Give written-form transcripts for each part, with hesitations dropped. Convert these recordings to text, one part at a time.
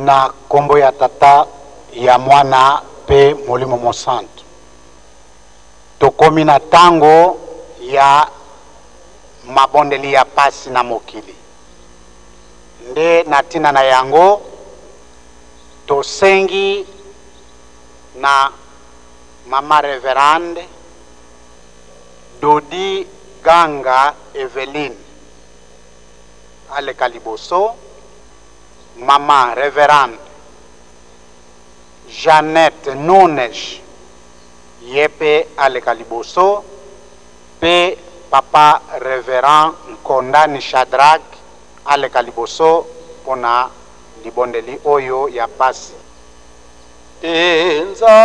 na kombo ya tata ya mwana pe Molimo Monsanto. Tokomi na tango ya mabondeli ya pasi na mokili. Nde natina na yango tosengi na mama Reverande Dodi Ganga Eveline aleka liboso, mama Reverande Jeannette Nunes yepe aleka liboso, pe papa Reverend Nkondani Shadrach aleka liboso pona libondeli oyo ya pasi. Enzambia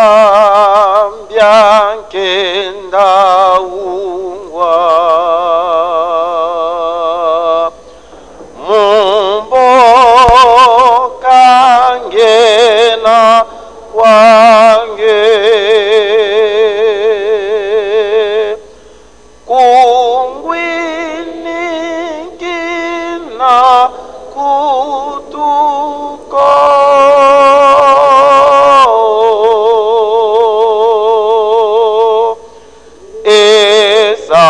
nkenda ungwa mumboka ngena wange kungwini ngina kutuko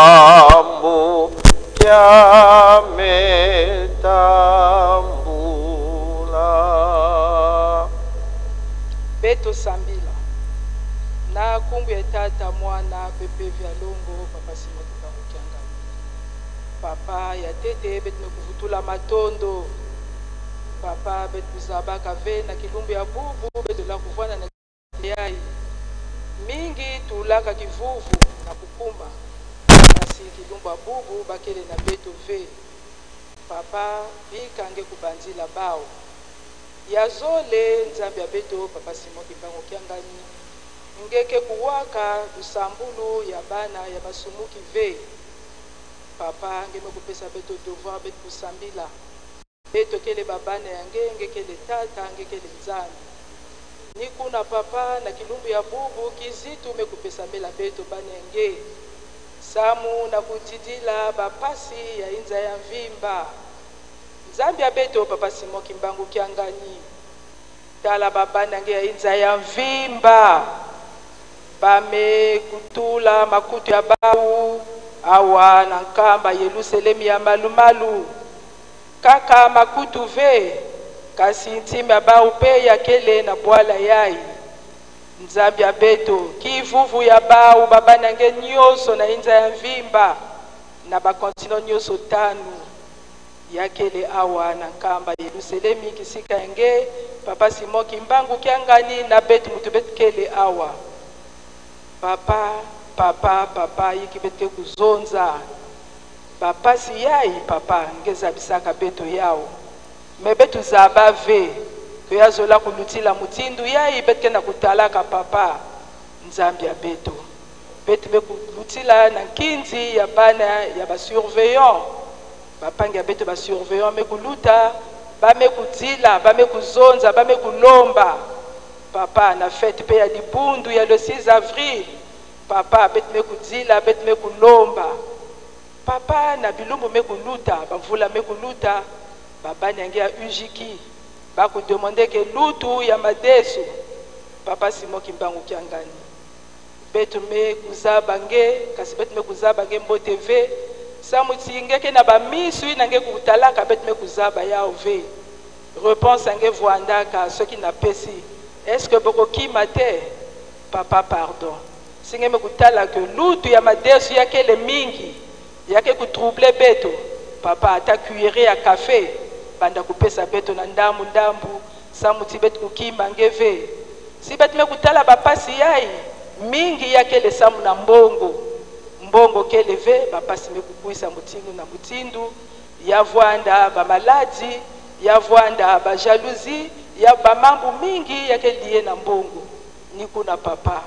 esambu kya metambula Beto Sambila na kungu ya tata mwana pepe vya longo papa Simon Kianga. Papa ya tete betu mekuvutula matondo. Papa betu zaba kave na kilumbu ya bubu betu la kuvwana na yai. Mingi tulaka kivuvu na kukumba. Nasi kilumbu ya bubu bakele na betu ve. Papa vikange kubanzila bao. Yazole nzambi ya beto papa Simon Kianga ngeke kuwaka usambulu ya bana ya basumuki ve. Papa ngeme kupesa beto devoir beto kusambila. Beto kele babana yange ngekele tata ngekele nzambi. Nikuna papa na kilumbu ya bubu kizitu mekupesa mela beto bana yange. Samu na kutidila bapasi ya inza ya mvimba. Nzambi ya beto papa Simon Kianga tala babana yange ya inza ya mvimba. Bame kutula makutu ya bau awa na nkamba Yerusalemi ya malumalu kaka makutu ve kasi ntimi ya bau pe ya kele na bwala yai. Nzambi ya beto kivuvu ya bau babana nge nyoso na inza ya mvimba na bakontino nyoso tanu ya kele awa na nkamba Yerusalemi kisika nge papa Simon Kianga na beto mutu beto kele awa. Papa yikibete kuzonza papa si yai papa ngeza bisaka beto yao mebetu zaba ve kuyazola kulutila mutindu yai betke na kutalaka papa nzambi ya beto be kulutila na nkinzi ya bana ya basurveillant bapangi ya beto basurveillant mekuluta bamekutila bamekuzonza bamekulomba papa na fête pe ya dibundu ya le 6 avril papa bet mekuzila bet mekulomba papa na bilumbu mekuluta bavula mekuluta baba nyange ya ujiki baku demander ke lutu ya madesu papa Simon Kianga betu mekuzaba nge kasi betu mekuzaba nge mbote ve samuti ngeke na bamisui nange kutalaka betu mekuzaba yao ve réponse nge voandaka soki na pesi. Est-ce que beaucoup qui mate papa pardon singe me kutala que lutu ya madesu yake le mingi yake kutroubler beto papa ata cuillère ya café banda kupesa beto na ndambu samuti beto kukimba ngeve si beto me kutala bapasi yai mingi yake le samu na mbongo kele ve bapasi me kukuisa mutindu na mutindu ya voanda ba maladi ya voanda ba jalousie ya bamambu mingi yake liye na mbongo nikuna papa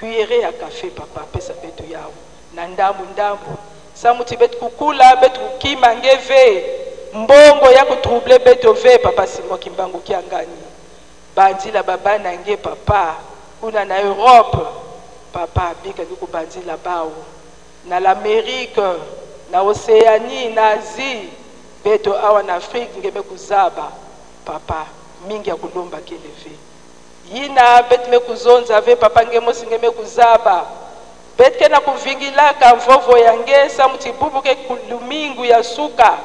cuillère ya café papa pesa betu yao na ndambu samuti betu kukula betu kukima ngeve mbongo ya kutroubler betu ve papa Simon Kianga bandila babana nge papa kuna na Europe papa bika liku bandila bao na l'Amérique na Océanie na Asie betu awa na Afrique ngeme kuzaba papa mingi ya kulomba keleve yina betme kuzonza ve papa ngemo singeme kuzaba betke na kuvingilaka mvovo yange sa mutibubuke kulumingu ya suka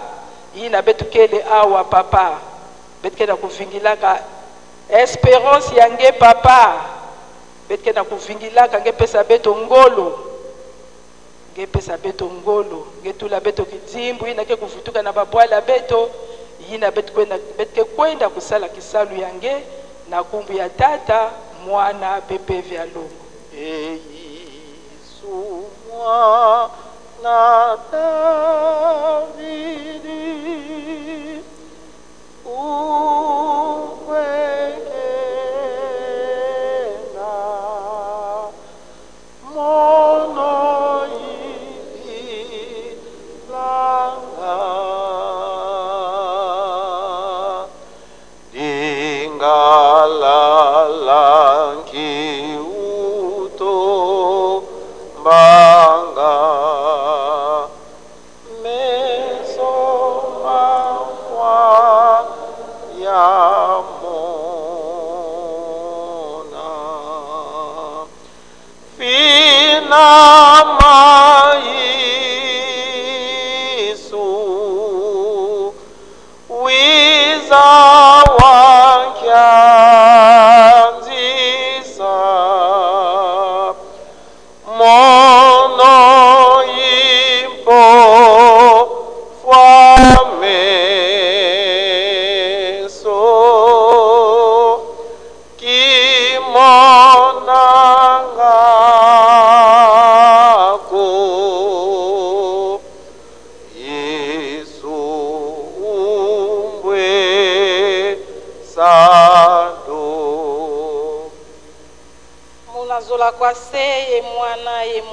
yina betukele awa papa betke na kuvingilaka espérance yange papa betke na kuvingilaka nge pesa beto ngolo nge pesa beto ngolo nge tula beto kidimbu yina ke kuvutuka na babwala beto yina betke kwenda kusala kisalu yange na kumbu ya tata mwana pepe vya longo Yesu mwana Davidi uwekena mono ipilanga dingalalangi uto banga mesoma kwa ya mona fina maisu wiza wakyanzisa mono impo fwameso kimonangako Yesu umbwe sado munazola kwa se ye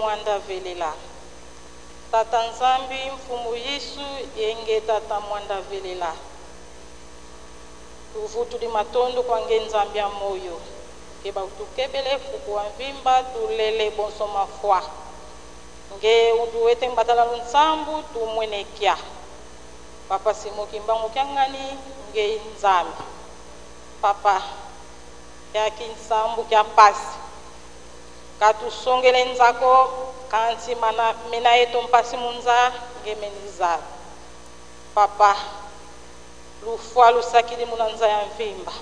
mwanda velela tata nzambi mfumu Yesu yenge tata mwanda velela uvutu di matondo kwa nge nzambi ya moyo keba utukebele fuku wa mvimba tulele bonso mafwa nge uduwete mbatala nsambu tumwenekia papa simoki mbangu kyangani nge nzambi papa ya kinsambu kya pasi katusongele nzako kanti mana mina yeto mpasi munza ngemeniza papa lufwa lusakili munanza ya mvimba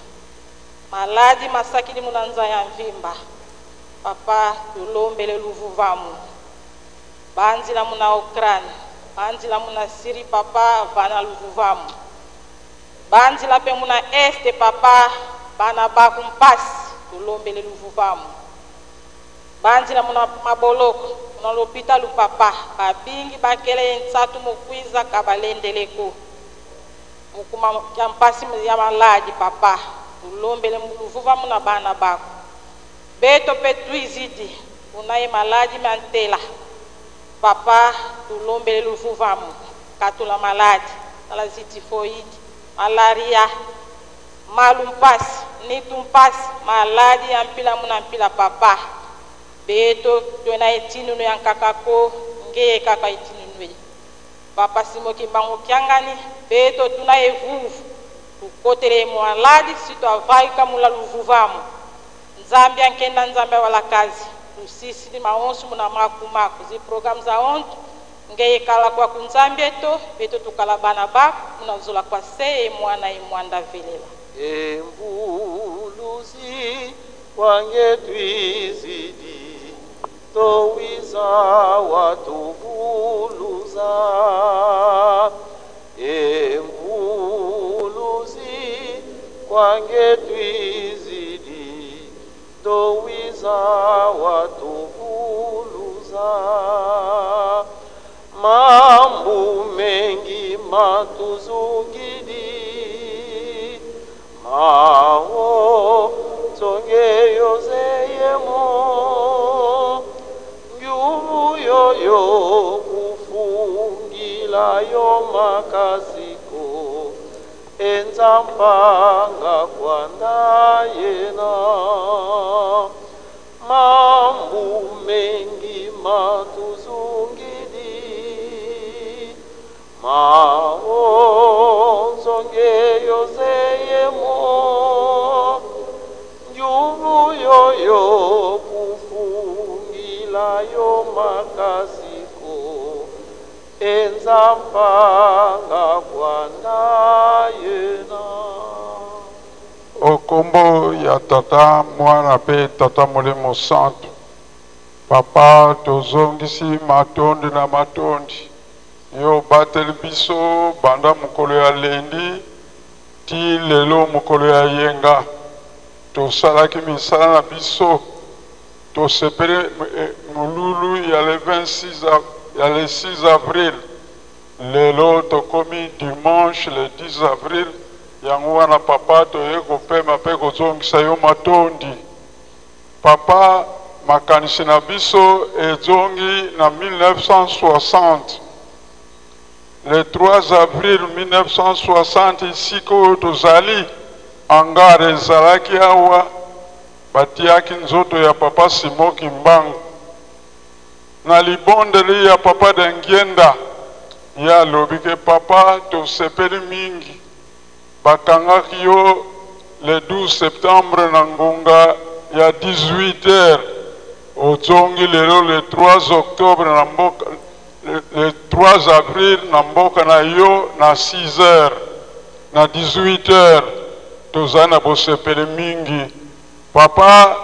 maladi masakili munanza ya mvimba papa tulombele luvuvamu banzila muna Ukraine banzila muna Siri papa vana luvuvamu banzila pe muna este papa bana bakumpasi tulombele luvuvamu banzila muna maboloko muna lopita lupapa babingi bakele nsatu mukwiza kabalendeleko mukuma kyampasi ya maladi papa tulombele muluvuva muna bana bako beto petuizidi unaye maladi mantela papa tulombele luvuvamu katula maladi ala zitifoid malaria malumpasi nitumpasi maladi ya mpila muna mpila papa beto tuena etinu no yankakako ngeye kaka etinu nwe papa simoki mbangu kyangani beto tuna evuvu tukotere mwaladi sito avai kamula luvuvamu nzambi ankenda nzambi wala kazi tusisi ni maonsu muna maku zi program za ontu ngeye kala kwa kunzambi eto beto tukala bana bako muna zola kwa seye mwana imwanda velela embuluzi wange twizidi towiza watuvuluza embuluzi wange twizidi towiza watuvuluza mambu mengi matuzungidi mao tonge yozeyemo ngyumu yoyo kufungila yo makaziko enzambanga kwanda yena mambu mengi matuzungidi mao tonge yozeyemo mpanga kwanda yena. Okombo ya tata mwana pe tata molimo santo. Papa tozongisi matondi na matondi. Yo batel biso banda mukolo ya lendi ti lelo mukolo ya yenga. Tosalaki misala na biso. Tosepere mululu ya le 6 avril. Lelo tokomi dimanche le 10 avril. Yango wana papa toye kopema pe kozongisa yo matondi. Papa makanisi na biso ezongi na 1960. Le 3 avril 1960 isiko tozali angare ezalaki awa batiaki nzoto ya papa Simoki Mbangu. Na libondeli ya papa Dengienda ya lobike papa tosepeli mingi. Bakangaki yo le 12 septembre na ngonga ya 18h. Ozongi lelo le 3 octobre na mboka le 3 avril na mboka na yo na 6h na 18h. Tozana bosepele mingi. Papa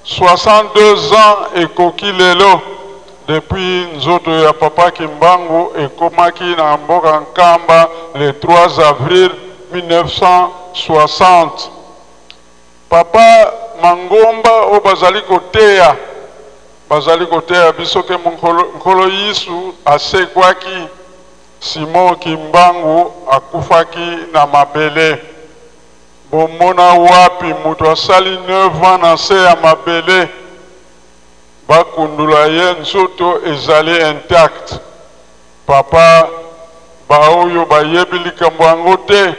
62 ans ekoki lelo depuis nzoto ya papa Kimbangu ekomaki na mboka Nkamba le 3 avril 1960. Papa Mangomba o bazali koteya biso ke nkolo Yesu asekwaki Simon Kimbangu akufaki na mabele. Bomona wapi mutu asali 9 ans na se ya mabele bakundula ye nzoto ezali intact. Papa baoyo bayebi likambo yango te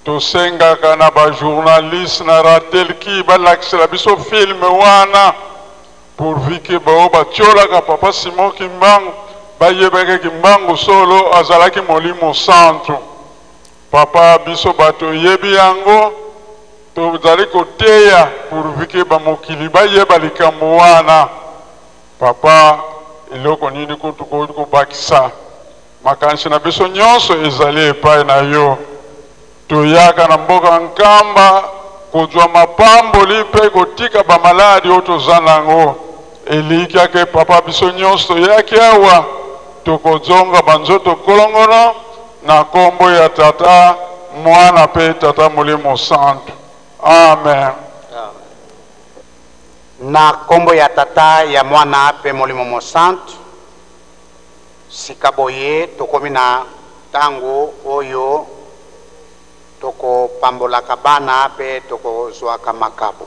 tosengaka na bajournaliste na ratelki balakisela biso filme wana pourvu ke bao batiolaka papa Simon Kimbangu bayebeke Kimbangu solo azalaki molimo santo. Papa biso bato yebi yango tozali koteya pourvu ke bamokili bayeba likambo wana. Papa eloko nini kobakisa makanisi na biso nyonso ezali epai na yo. Toyaka na mboka Nkamba kozwa mapamboli mpe kotika bamaladi oyo toza nango. Elikiake papa biso nyonso toyaki awa tokozonga banzoto kolongono na kombo ya tata mwana pe tata molimo santo. Amen. Na kombo ya tata ya mwana pe molimo mosantu sikaboye tokomi na tango oyo toko pambolaka bana pe toko zwaka makabo.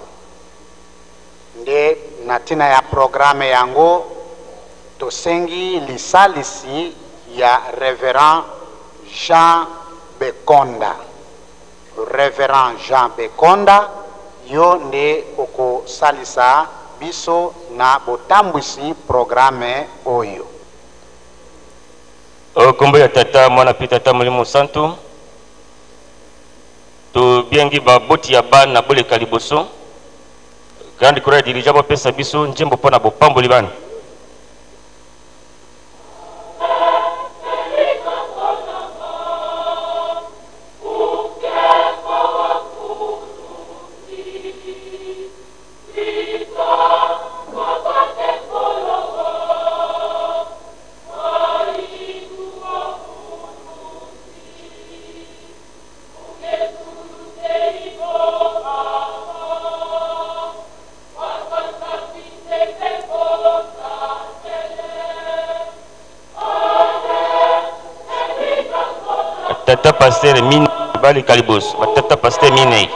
Nde na tina ya programe yango tosengi lisalisi ya Reverend Jean Bekonda. Reverend Jean Bekonda yo nde oko salisa biso na botambwisi programe oyo. Kombo ya tata mwana pe tata molimo santo. To biengi ba boti ya bana boleka liboso. Grande courage dirija bo pesa biso njembo pona bo pamboli bana. Tata pasteur mine bali kalibos tata pasteur mine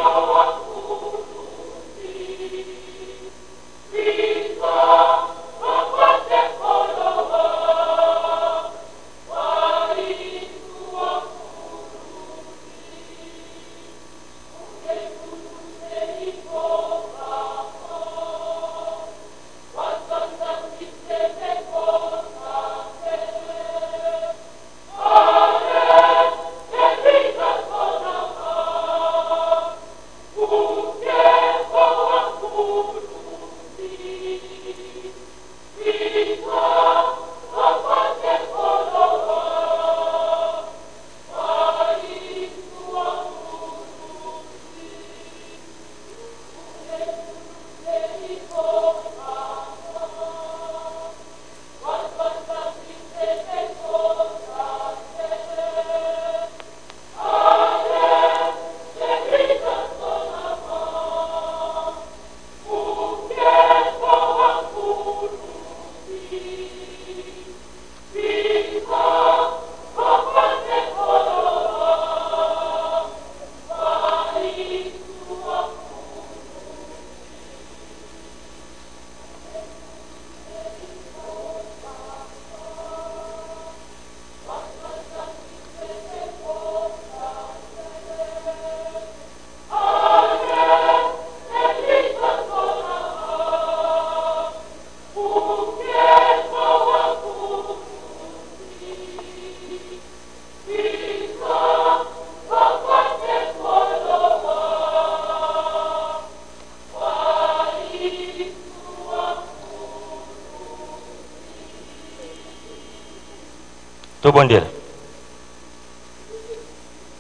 tobondela.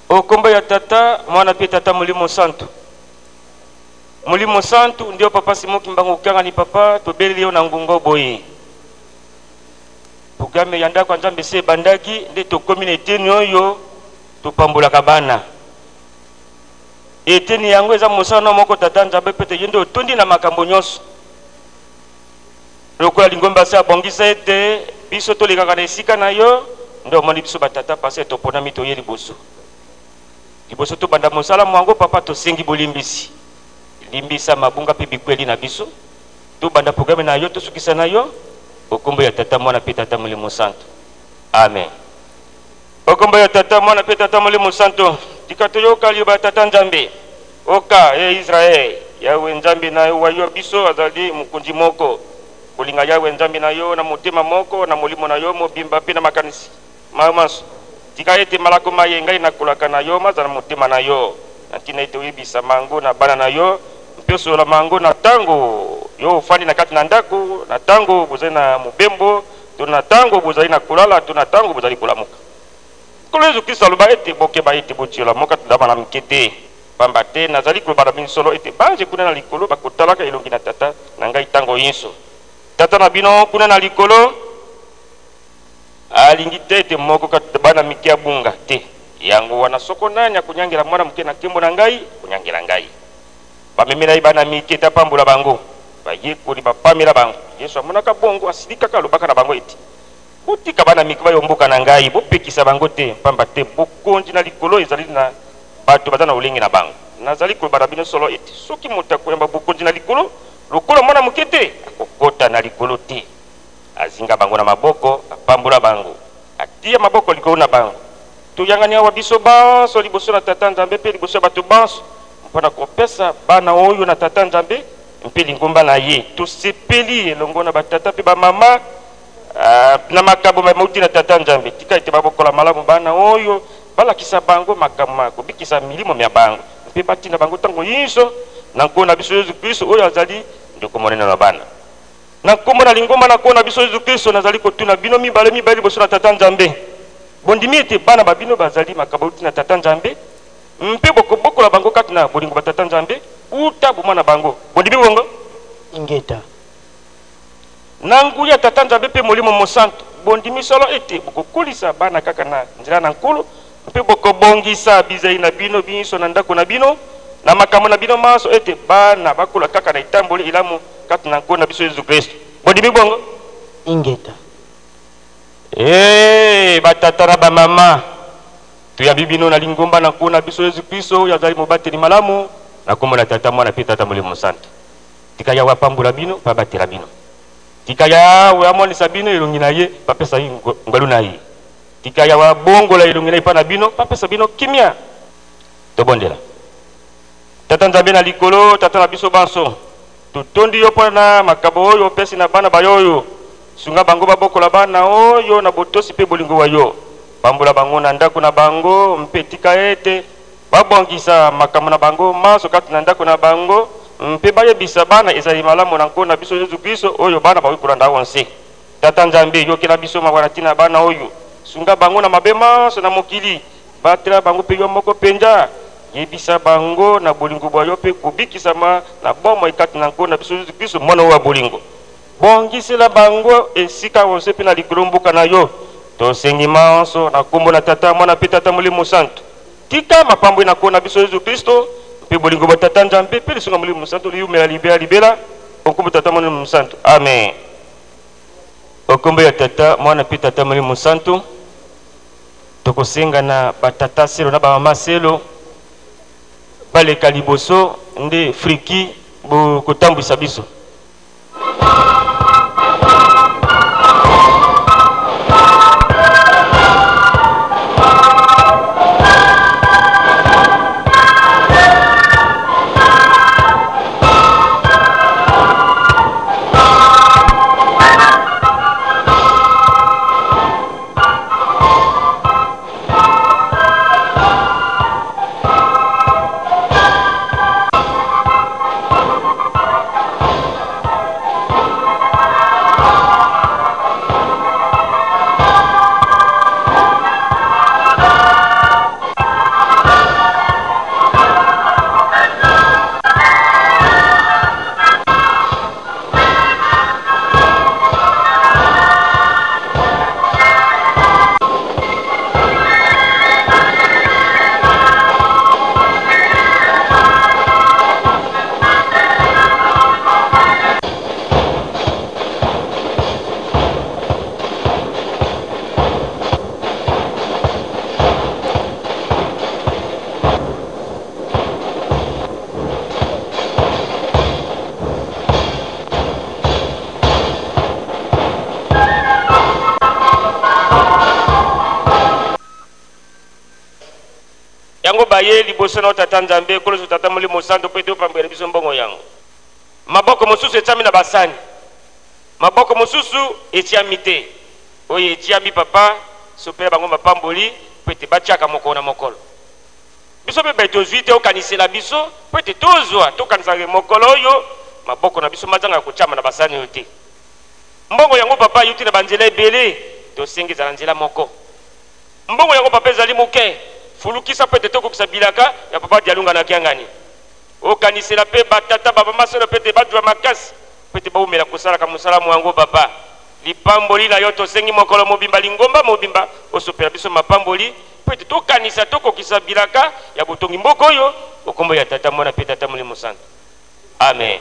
Okombo ya tata mwana pe tata Mulimo Santu. Mulimo Santu ndio papa Simoki Mbango ukanga ni papa tobeli yo na ngungo boye. Programme yanda kwa Nzambe se bandaki nde to communauté nyoyo topambola kabana. Eteni yango eza mosana moko tata Nzambe pete yendo tondi na makambo nyonso. Lokola lingomba sa bongisa ete biso tolekaka na esika na yo ndo moni biso batata pase topona mito ye liboso. Liboso to banda mosala mwango papa to sengi bolimbisi. Limbisa mabunga pe bikweli na biso. To banda programme na yo to sukisa na yo. Okombo ya tata mwana pe tata Mulimo Santu. Amen. Okombo ya tata mwana pe tata Mulimo Santu. Tikato yo kali ba tata Nzambe. Oka Israel. Yawe Nzambe na yo wayo biso azali mukunji moko. Kulinga yawe Nzambe na yo na motema moko na molimo na yo mobimba pe na makanisi. Mamanso. Tika ete malako maye ngai na kulaka na yo maza na motema na yo. Natina ete wibisa mango na bana na yo. Mpioso la mango na tango. Yo fani na kati na ndako na tango bozali na mubembo. Tuna tango bozali na kulala. Tuna tango bozali kulamuka. Kulezu kisa luba ete boke ba ete botiola moka tudama na mkete. Pamba te nazali kuloba na bino solo ete banze kuna na likolo bakotalaka elongi na tata na ngai tango yinso. Tata na bino kuna na likolo alingi te ete moko kati bana mikia bunga te. Yango wana soko nanya kunyangela mwana mke na kembo na ngai kunyangela ngai. Bamemela ibana mikia tapambula bango. Baye kuli bapamela bango. Yesu amonaka bongo asidika kalobaka na bango ete. Botika bana mikia yomboka na ngai bopekisa bango te pamba te bokonji na likolo ezali na bato bazana ulingi na bango. Nazali kuloba na bino solo ete soki moto koyamba bokonji na likolo lokolo mwana mke te akokota na likolo te. Azinga bango na maboko apambula bango. Atia maboko likolo na bango. Tuyangani awa biso banso liboso na tata Nzambe pe liboso bato banso mpona kopesa bana oyo na tata Nzambe mpe lingomba na ye tosepeli elongo na batata pe bamama na makambo mauti na tata Nzambe tika ete babokola malamu bana oyo balakisa bango makambo kobikisa milimo mya bango mpe batinda bango ntango yinso na nkombo na biso Yesu Kristo oyo azali ndeko monene na bana na nkombo na lingomba na nkombo na biso Yesu Kristo nazali kotuna bino mibale liboso na tata Nzambe. Bondimi ete bana babino bazali makambo na tata Nzambe mpe bokobokola bango kati na bolingo ba tata Nzambe uta bomwana bango bondimi bongo ingeta na nguya ya tata Nzambe pe Mulimo Mosantu bondimi solo ete bokokolisa bana kaka na nzela na nkolo mpe bokobongisa bizai na bino binso na ndako na bino na makambo na bino maso ete bana bakola kaka na itamboli ilamu kati na nkolo na biso Yesu Kristo bondimi bongo ingeta batata na bamama tuyambi bino na lingomba na nkolo na biso Yesu Kristo oyo azali mobateli malamu na kombo na tata mwana pe tata Mulimo Santu. Tika ya wapambula bino babatela bino. Tika ya wamonisa bino elongi na ye bapesa ye ngwalu na ye. Tika ya wabongola elongi na ye pa na bino bapesa bino kimia. Tobondela. Tata Nzambe na likolo tata na biso banso. Tutondi yo pona makabo oyo pesi na bana bayoyo. Sunga bango babokola bana oyo na botosi pe bolingo wa yo. Pambula bango na ndako na bango mpe tika ete babongisa makambo na bango maso kati na ndako na bango mpe bayebisa bana ezali malamu na nkombo na biso Yesu Kristo oyo bana bawikola ndawo nse. Tata Nzambe yokela biso mawana tina bana oyo sunga bango na mabe maso na mokili batela bango pe yo moko penja yebisa bango na bolingo bwa yo pe kubikisama na bomo ikati na nkombo na biso Yesu Kristo mwana wa bolingo bongisela bango esika wonse pe na likolo mboka na yo tosengi manso na nkombo na tata mwana pe tata Mulimo Santu tika mapambo na nkombo na biso Yesu Kristo mpe bolingo bwa tata Nzambe pe lisunga Mulimo Santu liyumela libela okombo tata Mulimo Santu amen. Okombo ya tata mwana pe tata Mulimo Santu tokosenga na batata selo na bamama selo baleka liboso nde friki bokotambwisa biso. baye liboso na tata Nzambe kolo tata Molimo Santo pete opambela biso mbongo yango. Maboko mosusu etiami na basani. Maboko mosusu etiami te. Oye etiami papa sopela bango mapamboli pete batiaka moko na mokolo. Biso pe beto zuite okanisela biso pete tozwa tokanisaka mokolo oyo maboko na biso mazanga kochama na basani yote. Mbongo yango papa yuti na banzela ebele tosengeza na nzela moko. Mbongo yango papa ezali moke fulukisa pete tokokisa bilaka ya papa dialunga na kiangani. Okanisela pe batata baba masolo pete badwa makasi pete baumela kosala ka musala mwango papa. Lipamboli na yo tosengi mokolo mobimba lingomba mobimba osopela biso mapamboli pete tokanisa tokokisa bilaka ya botongi mboko oyo okombo ya tata mwana pe tata Molimo Santo. Amen.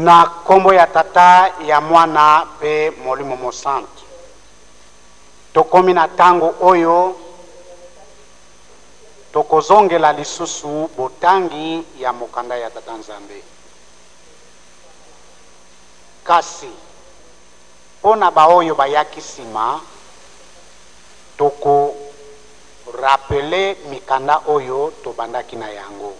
na kombo ya tata ya mwana pe molimo mosantu tokomi na tango oyo tokozongela lisusu botangi ya mokanda ya tata Nzambe. Kasi pona baoyo bayaki sima toko rapele mikanda oyo tobandaki na yango.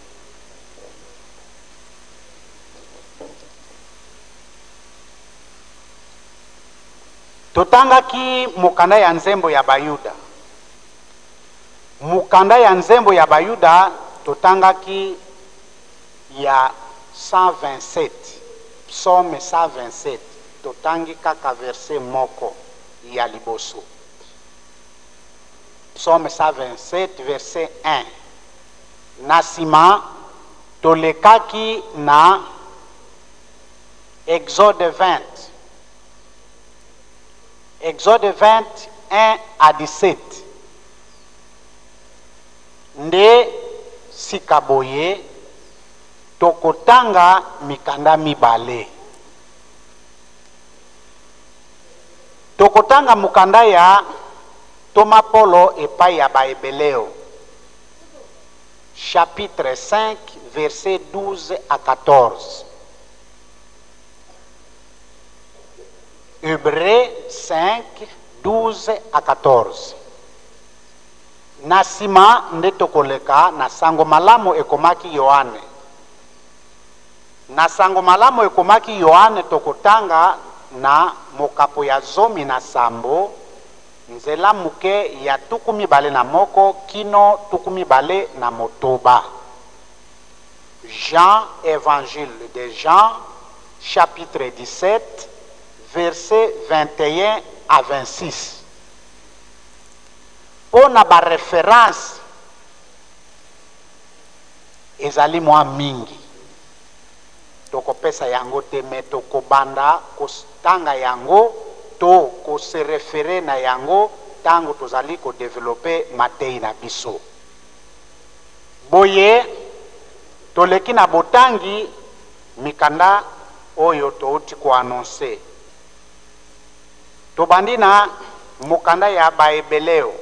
Totangaki mukanda ya nzembo ya Bayuda. Mukanda ya nzembo ya Bayuda totangaki ya 127, psaume 127, totangi kaka verset moko ya liboso. Psaume 127 verset 1. Nasima tolekaki na Exode 20. Exode 20, 1 à 17. Nde sikaboye tokotanga mikanda mibale. Tokotanga mukanda ya Toma Polo epai ya Baebeleo. Chapitre 5, verset 12 à 14. Hébreux 5, 12 à 14. Nasima nde tokoleka na sango malamu ekomaki Yohane. Na sango malamu ekomaki Yohane tokotanga na mokapo ya zomi na sambo nzela muke ya tukumi bale na moko kino tukumi bale na motoba. Jean, évangile de Jean, chapitre 17, verset 21 à 26. Pona ba référence ezali mwa mingi. Toko pesa yango te me toko banda kostanga yango to ko se référer na yango tango tozali ko développer matei na biso. Boye toleki na botangi mikanda oyo touti ko annoncer. Tobandi na mukanda ya Baebeleo.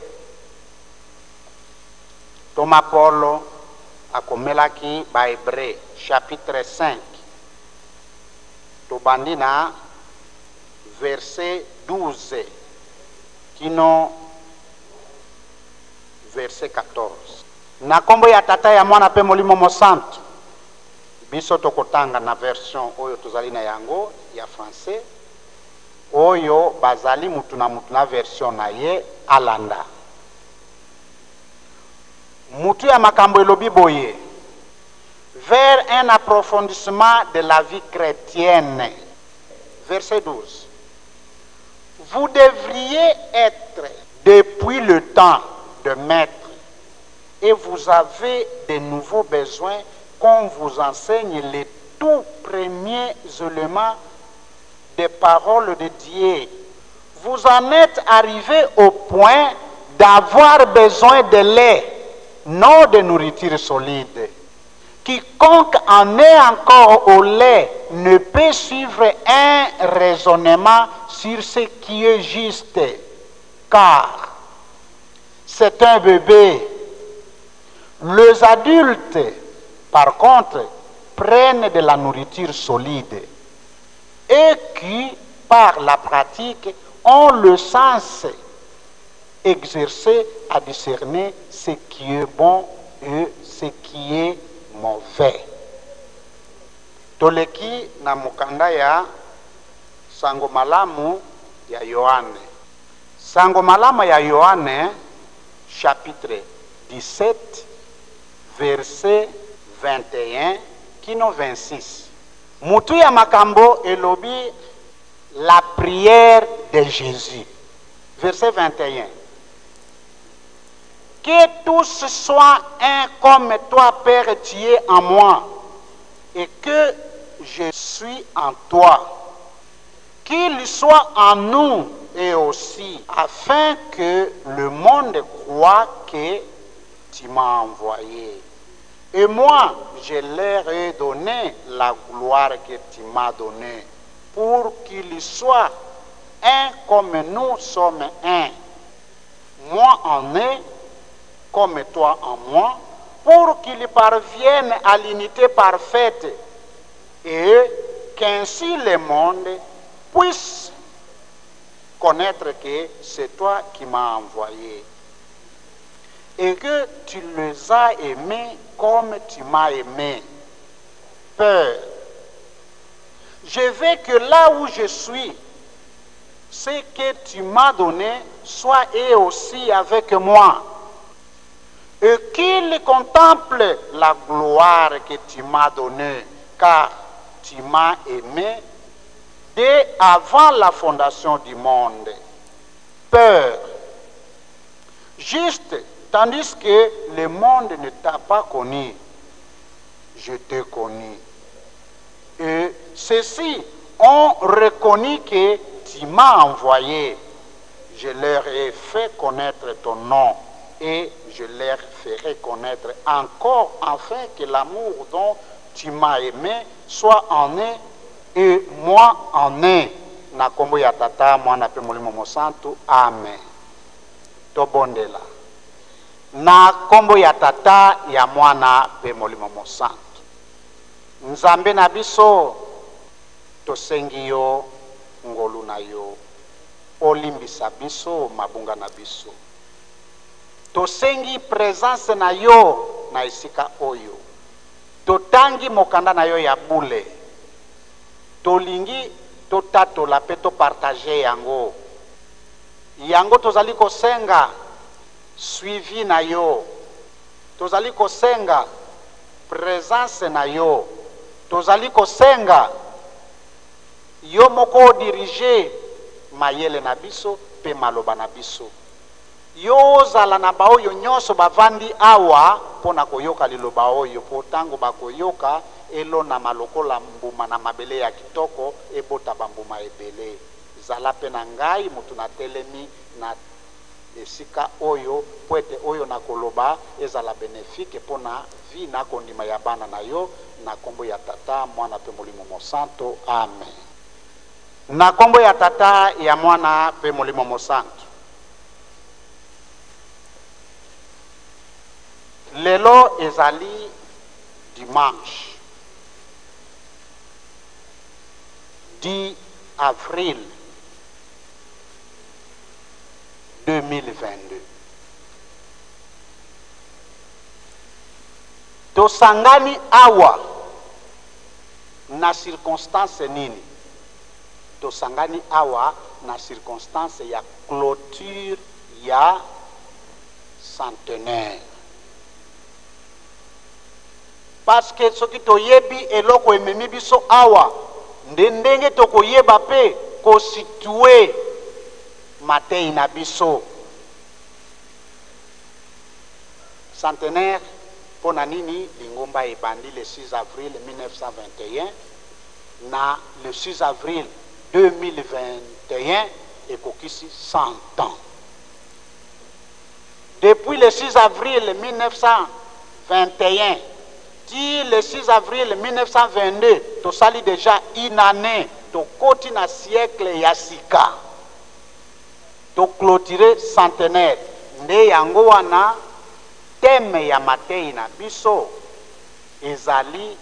Toma Polo akomelaki Baebre chapitre 5. Tobandi na verset 12 kino verset 14. Na kombo ya tata ya mwana pe molimo mosantu biso tokotanga na version oyo tozali na yango ya français oyo bazali mutu na version na ye alanda. Mutu ya makambo elobi boye vers un approfondissement de la vie chrétienne. Verset 12. Vous devriez être depuis le temps de maître et vous avez de nouveaux besoins qu'on vous enseigne les tout premiers éléments des paroles de Dieu. Vous en êtes arrivé au point d'avoir besoin de lait, non de nourriture solide. Quiconque en est encore au lait ne peut suivre un raisonnement sur ce qui est juste, car c'est un bébé. Les adultes, par contre, prennent de la nourriture solide et qui, par la pratique, ont le sens exercé à discerner ce qui est bon et ce qui est mauvais. Toleki na mukanda ya sango malamu ya Yohane. Sango malamu ya Yohane chapitre 17 verset 21 kino 26. Mutu ya makambo elobi la prière de Jésus. Verset 21. Que tous soient un comme toi, Père, tu es en moi, et que je suis en toi. Qu'ils soient en nous et aussi, afin que le monde croie que tu m'as envoyé. Et moi, je leur ai donné la gloire que tu m'as donnée, pour qu'ils soient un comme nous sommes un. Moi en eux, comme toi en moi, pour qu'ils parviennent à l'unité parfaite, et qu'ainsi le monde puisse connaître que c'est toi qui m'as envoyé, et que tu les as aimés comme tu m'as aimé. Père, je veux que là où je suis, ce que tu m'as donné soit eux aussi avec moi, et qu'ils contemplent la gloire que tu m'as donnée, car tu m'as aimé dès avant la fondation du monde. Père, juste tandis que le monde ne t'a pas connu, je t'ai connu. Et ceux-ci ont reconnu que tu m'as envoyé. Je leur ai fait connaître ton nom, et je leur ferai connaître encore, afin que l'amour dont tu m'as aimé soit en eux et moi en eux. Na kombo ya tata mwana pe molimo mosantu. Amen. Tobondela. Na kombo ya tata ya mwana pe molimo mosantu. Nzambe na biso tosengi yo ngolu na yo, olimbisa biso mabunga na biso. Tosengi presence na yo na esika oyo. Totangi mokanda na yo ya bule. Tolingi totatola pe topartage yango. Yango tozali kosenga suivi na yo. Tozali kosenga presence na yo. Tozali kosenga yo moko dirige mayele na biso pe maloba na biso. Yo zala na baoyo nyonso bavandi awa pona koyoka liloba oyo, po tango bakoyoka elo na malokola mbuma na mabele ya kitoko ebota bambuma ebele. Zala pe na ngai mutu na telemi na esika oyo, poete oyo na koloba ezala benefike pona vi na kondima ya bana na yo, na kombo ya tata mwana pe molimo mosanto. Amen. Na kombo ya tata ya mwana pe molimo mosanto. Lelo ezali dimanche 10 avril 2022. Tosangani awa na circonstance nini? Tosangani awa na circonstance ya clôture ya centenaire. Parce que soki toyebi eloko ememi biso awa, ndenge tokoyeba pe ko situe matei na biso. Centenaire pona nini? Lingomba ebandi le 6 avril 1921, na le 6 avril 2021 ekokisi 100 ans. Depuis le 6 avril 1921 le 6 avril 1922, to sali déjà une année, to koti na siècle ya sika, to clôturer centenaire. Nde yango wana thème ya matei na biso ezali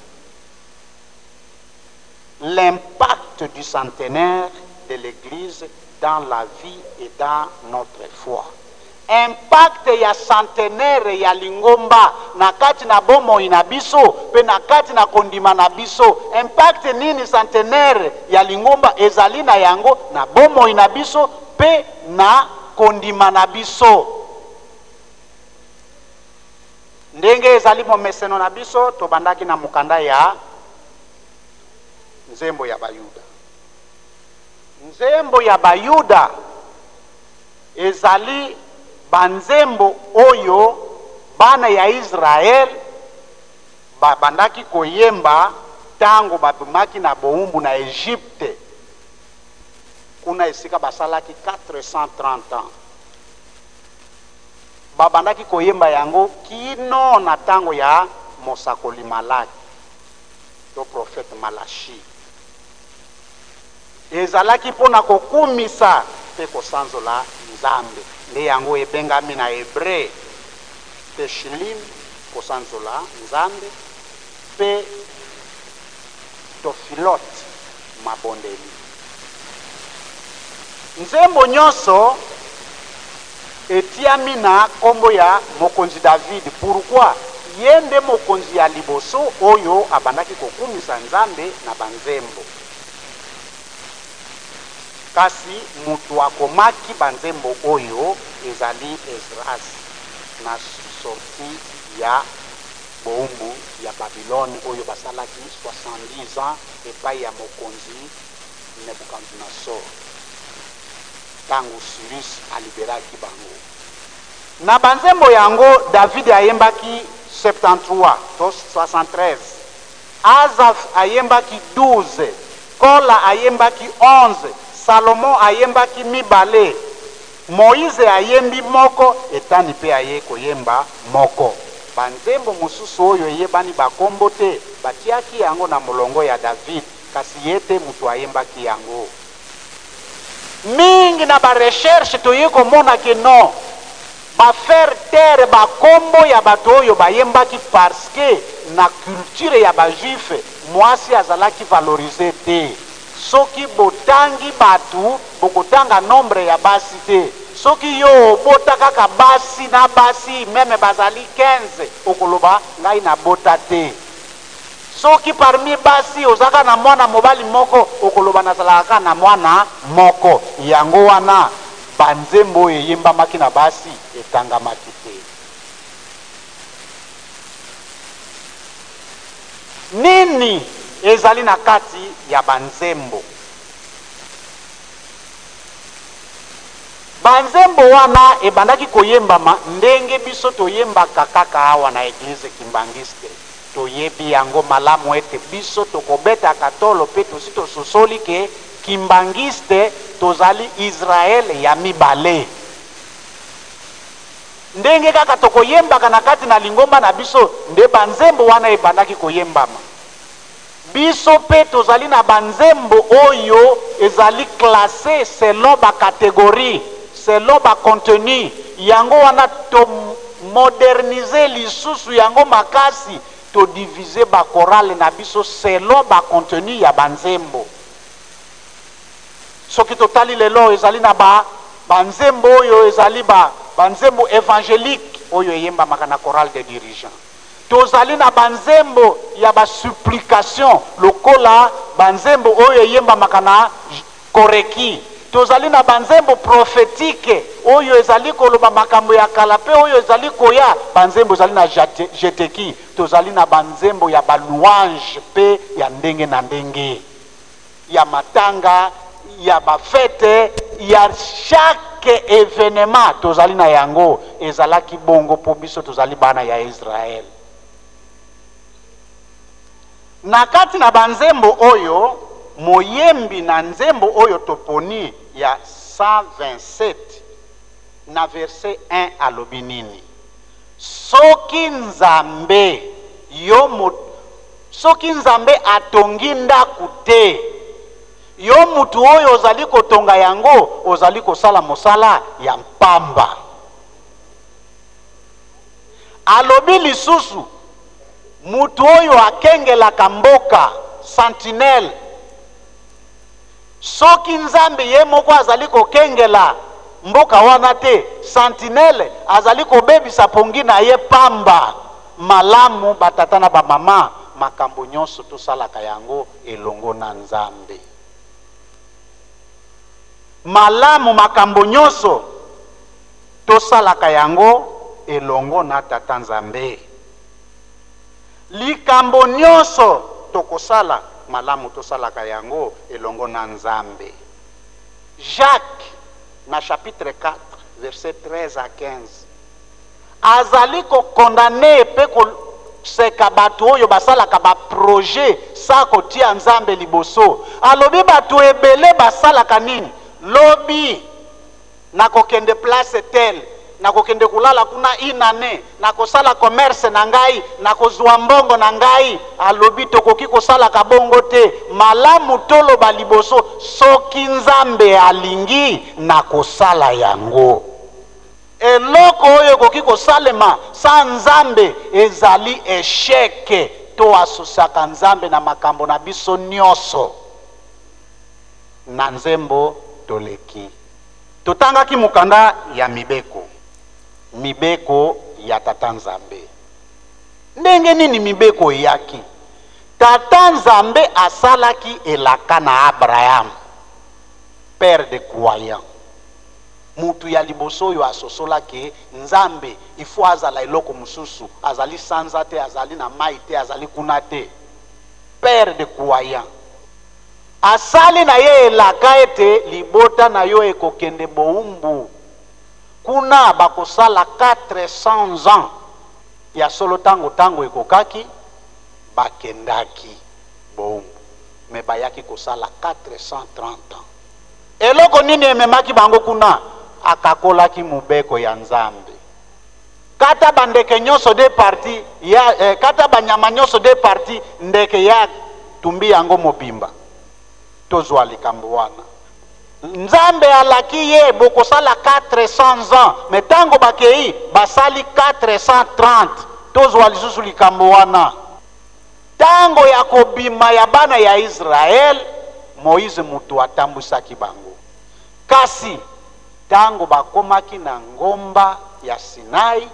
l'impact du centenaire de l'Église dans la vie et dans notre foi. Impact ya centenaire ya lingomba na kati na bomo ina biso pe na kati na kondima na biso. Impact nini centenaire ya lingomba ezali na yango na bomo ina biso pe na kondima na biso. Ndenge ezali momeseno na biso tobandaki na mukanda ya nzembo ya bayuda. Nzembo ya bayuda ezali banzembo oyo bana ya Israel babandaki koyemba tango babimaki na boumbu na Egypte, kuna esika basalaki 430 ans. Babandaki koyemba yango kino na tango ya mosakoli Malaki to prophète Malachi ezalaki mpona kokumisa mpe kosanzola Nzambe nde yango ebengami na Hébreu teshilim kosanzola Nzambe mpe tofilot mabondeli. Nzembo nyonso etiami na kombo ya mokonzi David. Pourquoi? Yende mokonzi ya liboso oyo abandaki kokumisa Nzambe na banzembo. Kasi mutu akomaki banzembo oyo ezali Esdras na sorti ya boumbu ya Babylone oyo basalaki 70 ans epai ya mokonzi Nebukadnezar. Tango Cyrus aliberaki bango. Na banzembo yango David ayembaki 73 to 73. Asaph ayembaki 12. Kola ayembaki 11. Salomon ayembaki mibale. Moïse ayembi moko, etani pe aye koyemba moko. Banzembo mususu oyo eyebani bakombo te, batiaki yango na molongo ya David, kasi yete mutu ayembaki yango. Mingi na ba recherche toye komona ke non, ba faire taire bakombo ya bato oyo bayembaki parce que na culture ya ba juif mwasi azalaki valoriser te. Soki botangi batu bokotanga nombre ya basi te. Soki yo bota kaka basi na basi meme bazali 15 okoloba ngai na bota te. Soki parmi basi ozaka na mwana mobali moko okoloba nazalaka na mwana moko. Yango wana banzembo eyembamaki na basi etangamaki te. Nini ezali na kati ya banzembo? Banzembo wana ebandaki koyembama ndenge biso toyembaka kaka awa na eglise kimbangiste. Toyebi yango malamu ete biso tokobeta katolo pe tosito sosoli ke kimbangiste tozali Israel ya mibale. Ndenge kaka tokoyembaka na kati na lingomba na biso nde banzembo wana ebandaki koyembama. Biso pe tozali na banzembo oyo ezali classé selon ba catégorie, selon ba contenu. Yango wana to moderniser lisusu yango makasi, to diviser ba chorale na biso selon ba contenu ya banzembo. Soki totali lelo ezali na banzembo oyo ezali banzembo évangélique oyo yemba makana chorale de dirigeants. Tozali na banzembo ya ba supplication lokola banzembo oyo yemba makana koreki. Tozali na banzembo prophétique oyo ezali koloba makambo ya kala pe oyo ezali koya banzembo ezali na jeteki. Tozali na banzembo ya ba louange pe ya ndenge na ndenge, ya matanga, ya ba fete, ya chaque événement tozali na yango. Ezalaki bongo po biso tozali bana ya Israel. Na kati na banzembo oyo moyembi na nzembo oyo toponi ya 127 na verset 1 alobi nini? Soki Nzambe atongi ndaku te, yo mutu oyo ozali kotonga yango ozali kosala mosala ya mpamba. Alobi lisusu mutu oyo akengelaka mboka sentinelle, soki Nzambe ye moko azali kokengela mboka wana te, sentinelle azali kobebisa pongi na ye pamba. Malamu batata na bamama, makambo nyonso tosalaka yango elongo na Nzambe. Malamu makambo nyonso tosalaka yango elongo na tata Nzambe. Likambo nyonso tokosala malamu tosalaka yango elongo na Nzambe. Jacques na chapitre 4 verset 13 à 15 azali ko condamner pe ko seka batu oyo basalaka ba projet sa kotia Nzambe liboso. Alobi batu ebele basalaka nini? Lobi na kokende place tel nakokende kulala kuna inane, nakosala commerce na ngai, nakozwa mbongo na ngai, alobi tokoki kosala kabongo te. Malamu toloba liboso, soki Nzambe alingi nakosala yango. Eloko oyo koki kosalema sa Nzambe ezali esheke. To asosaka Nzambe na makambo na biso nyonso. Na nzembo toleki. Totangaki mukanda ya mibeko. Mibeko ya Tata Nzambe. Ndenge nini mibeko yaki? Tata Nzambe asalaki elaka na Abraham, père de croyants. Mutu ya liboso oyo asosolaki Nzambe ifo azala eloko mususu, azali sanza te, azali na mai te, azali kuna te. Père de croyants. Asali na ye elaka ete libota na yo ekokende boumbu. Kuna bakosala 400 ans. Ya solo tango ekokaki bakendaki boumbu. Me bayaki kosala 430 ans. Eloko nini ememaki bango kuna? Akakolaki mubeko ya Nzambe. Kata bandeke nyoso de parti ya kata banyama nyoso de parti ndeke ya tumbi yango mobimba. Tozwa likambo wana. Nzambe alaki ye bokosala 400 ans, metango bakei basali 430. Tozwa lisusu likambo wana. Tango ya kobima ya bana ya Israel, Moïse mutu atambusaki bango. Kasi tango bakomaki na ngomba ya Sinai,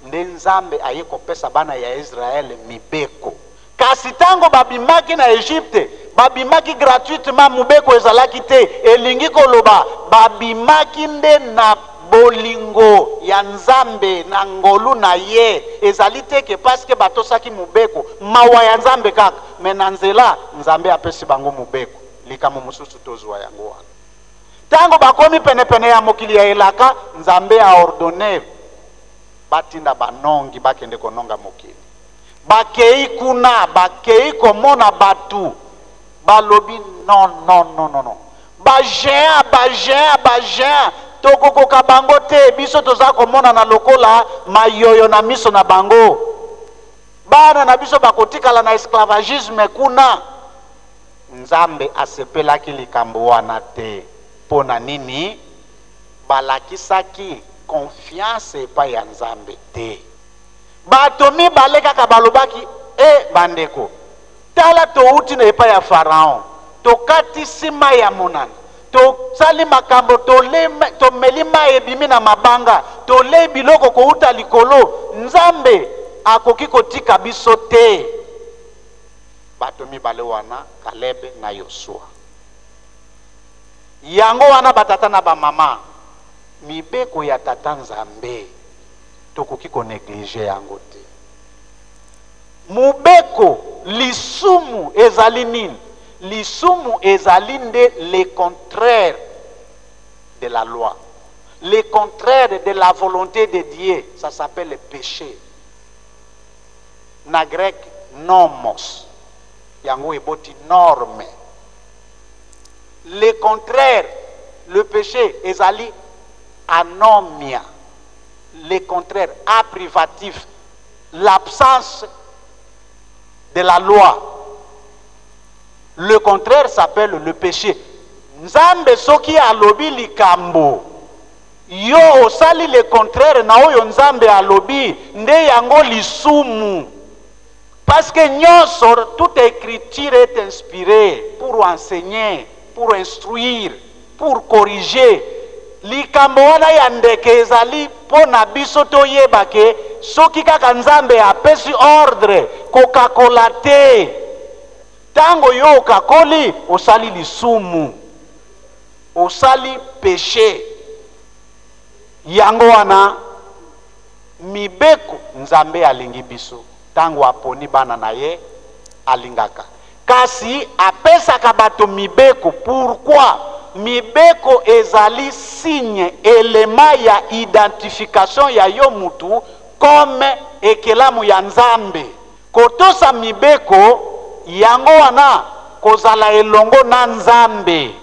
nde Nzambe aye kopesa bana ya Israel mibeko. Kasi tango babimaki na Egypte, babimaki gratuitement mubeko ezalaki te. Elingi koloba babimaki nde na bolingo ya Nzambe na ngolu na ye. Ezali te ke paske batosaki mubeko mawa ya Nzambe kaka. Mena nzela Nzambe apesi bango mubeko. Likamo mususu tozwa yango wana. Tango bakomi pene ya mokili ya elaka, Nzambe a ordonné batinda banongi bakende kononga mokili. Bakei kuna, bakei komona batu. Balobi non. Bagéant. Tokokoka bango te, biso toza komona na lokola mayoyo na miso na bango. Bana na biso bakotikala na esclavagisme kuna. Nzambe asepelaki likambo wana te. Pona nini? Balakisaki confiance epai ya Nzambe te. Bato mibale kaka balobaki, bandeko, tala touti na epai ya Pharaon, tokati sima ya monana, tosali makambo, tomeli mai ebimi na mabanga, tolei biloko kouta likolo, Nzambe akoki kotika biso te. Bato mibale wana, Kalebe na Yosua. Yango wana batata na bamama, mibeko ya Tata Nzambe tokoki ko néglige yango te. Mubeko lisumu ezali nini? Lisumu ezali nde le contraire de la loi, le contraire de la volonté de Dieu. Ça s'appelle le péché. Na grec nomos, yango eboti norme. Le contraire, le péché ezali anomia. Le contraire, a privatif, l'absence de la loi. Le contraire s'appelle le péché. Nzambe soki alobi likambo, yo osali le contraire na oyo Nzambe alobi, nde yango lisumu. Parce que nyonso, toute écriture est inspirée pour enseigner, pour instruire, pour corriger. Likambo wana ya ndeke ezali pona biso toyeba ke soki kaka Nzambe apesi ordre kokakola te. Tango yo kakoli osali lisumu, osali péché. Yango wana mibeko Nzambe alingi biso. Tango aponi bana na ye alingaka. Kasi apesaka bato mibeko. Pourquoi? Mibeko ezali signe, élément ya identification ya yo mutu comme ekelamu ya Nzambe. Kotosa mibeko yango wana kozala elongo na Nzambe.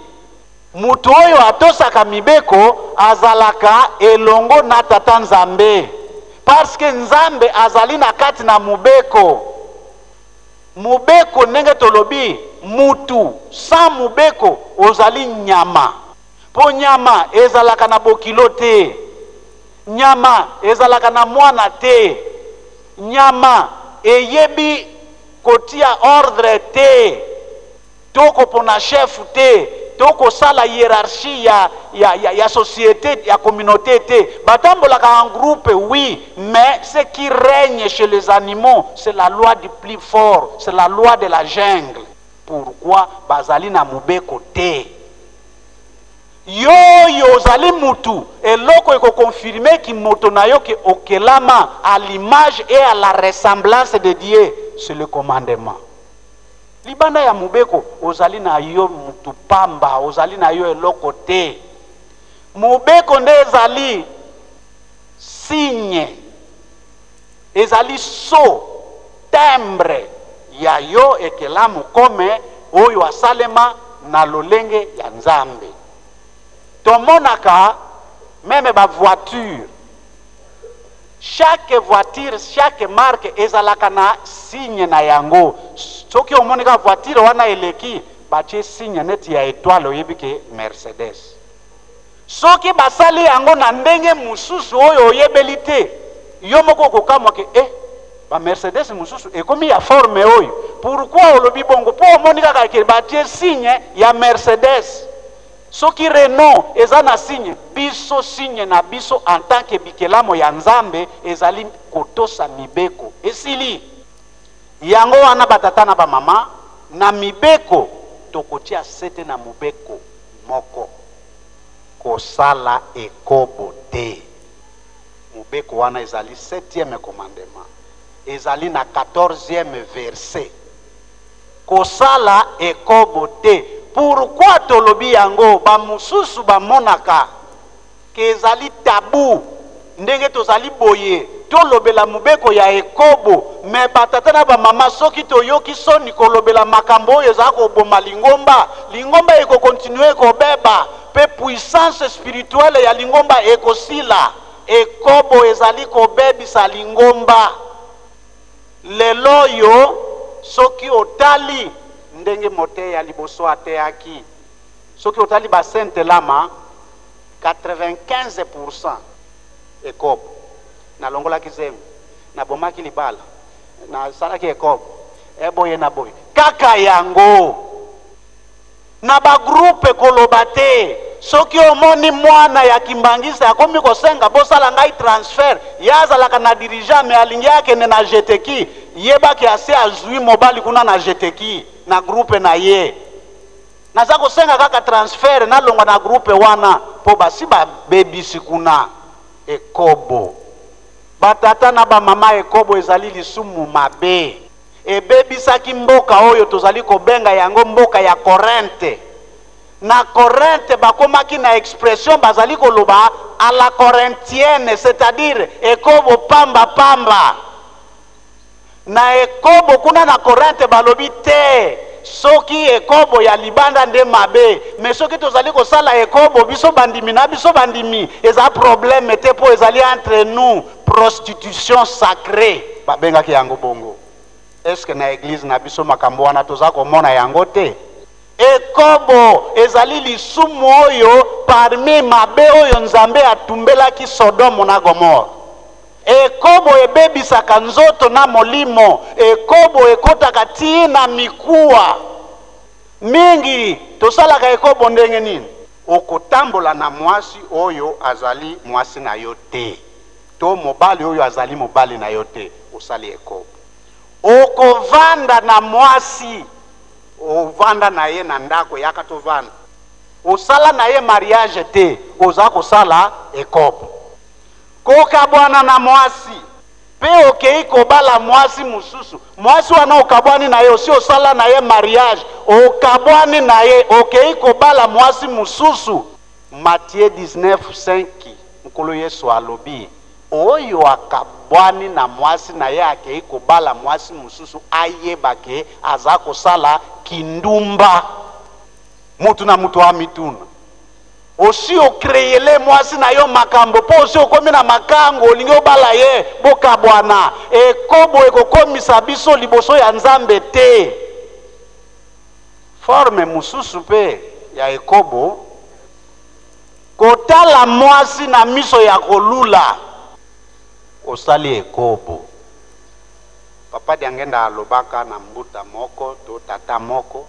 mutu oyo atosaka mibeko azalaka elongo na tata Nzambe, parce que Nzambe azali na kati na mubeko. Mubeko ndenge tolobi mutu sans mubeko ozali nyama. Po nyama ezalaka na bokilo te, nyama ezalaka na mwana te, nyama eyebi kotia ordre te, toko pona chef te, toko sala hiérarchie ya société, ya communauté te. Batambolaka en groupe, oui, mais ce qui règne chez les animaux, c'est la loi du plus fort, c'est la loi de la jungle. Pourquoi bazali na mubeko te? Yo ozali mutu, eloko eko confirmer ki moto na yo ke okelama à l'image et à la ressemblance de Dieu, c'est le commandement. Libanda ya mubeko ozali na yo mutu pamba, ozali na yo eloko te. Mubeko nde ezali signe, ezali so, timbre ya yo ekelamu kome oyo asalema na lolenge ya Nzambe. Tomonaka même ba voiture, chaque voiture, chaque marque ezalaka na signe na yango. Soki omonika voiture wana eleki batie signe neti ya étoile oyebi ke Mercedes. Soki basali yango na ndenge mususu oyo oyebeli te, yo moko kokamwa ke ba Mercedes mususu ekomi ya forme oyo. Pourquoi olobi bongo? Po omonika ka ke batie signe ya Mercedes. Soki Renault eza na signe, biso signe na biso en tant que bikelamo ya Nzambe ezali kotosa mibeko. Esili yango wana batata na ba mama na mibeko tokotia sete na mubeko moko kosala ekobo te. Mubeko wana ezali 7e commandement, ezali na 14e verset, kosala ekobo te. Pourquoi tolobi yango? Ba mususu ba monaka ke ezali tabu, ndenge tozali boye tolobela mubeko ya ekobo. Me batata na ba mama soki toyoki soni kolobela makambo oyo eza koboma lingomba, lingomba eko continue kobeba, pe puissance spirituelle ya lingomba ekosila. Ekobo ezali kobebisa lingomba. Lelo yo soki otali ndenge mote ya liboso ateaki, soki otali ba Sainte Lama 95% ekobo. Na longola kizemu, na bomaki libala, na salaki ekobo, eboye na boye. Kaka yango na ba groupe kolobate, soki omoni mwana ya kimbangisa akomi kosenga bosala ngai transfert, yazalaka na dirigeant me alingi yake na jeteki, yebaki ase azui mobali kuna na jeteki na groupe na ye. Naza kosenga kaka transfert na longa na groupe wana po basi ba bebisi kuna ekobo. Batata na ba mama ekobo ezali lisumu mabe. Ebebisaki mboka oyo tozali kobenga yango mboka ya Corinthe. Na Corinthe bakomaki na expression bazali koloba à la corinthienne, c'est-à-dire ekobo pamba pamba. Na ekobo kuna na Corinthe balobi te soki ekobo ya libanda nde mabe, mais soki tozali kosala ekobo biso bandimi na biso bandimi eza problème te po ezali entre nous, prostitution sacrée babengaki yango bongo. Est-ce que na église na biso makambo wana toza komona yango te? Ekobo ezali lisumu oyo parmi mabe oyo Nzambe atumbelaki Sodome na Gomora. Ekobo ebebisaka nzoto na molimo, ekobo ekotaka tina mikuwa mingi. Tosalaka ekobo ndenge nini? Okotambola na mwasi oyo azali mwasi na yo te, to mobali oyo azali mobali na yo te, osali ekobo. Okovanda na mwasi, ovanda na ye na ndako yaka tovanda, osala na ye mariage te, oza kosala ekobo. Kokabwana na mwasi, pe okei kobala mwasi mususu, mwasi wana okabwani na ye, osi osala na ye mariage, okabwani na ye, okei kobala mwasi mususu. Matthieu 19:5 nkolo Yesu alobi, oyo akabwani na mwasi na ye akei kobala mwasi mususu ayebake aza kosala kindumba. Mutu na mutu amituna, Osi okreyele mwasi na yo makambo po osi okomi na makango olingi obala ye bokabwana. Ekobo ekokomisa biso liboso ya Nzambe te. Forme mususu pe ya ekobo kotala mwasi na miso ya kolula osali ekobo. Papa diangenda alobaka na mbuta moko to tata moko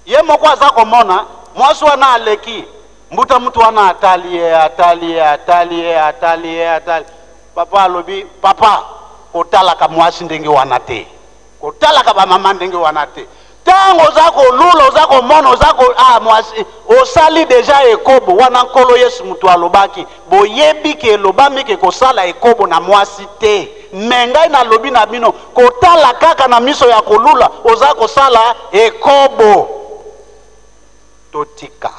ye moko aza komona mwasi wana aleki mbuta mutu wana atali. Papa alobi papa kotala ka mwasi ndenge wana te, kotala ka ba mama ndenge wana te. Tango zako lula zako mono zako mwasi osali deja ekobo wana nkolo Yesu mutu alobaki boyebi ke lobami ke kosala ekobo na mwasi te. Mengai na lobi na bino kotala kaka na miso ya kolula ozako sala ekobo. Totika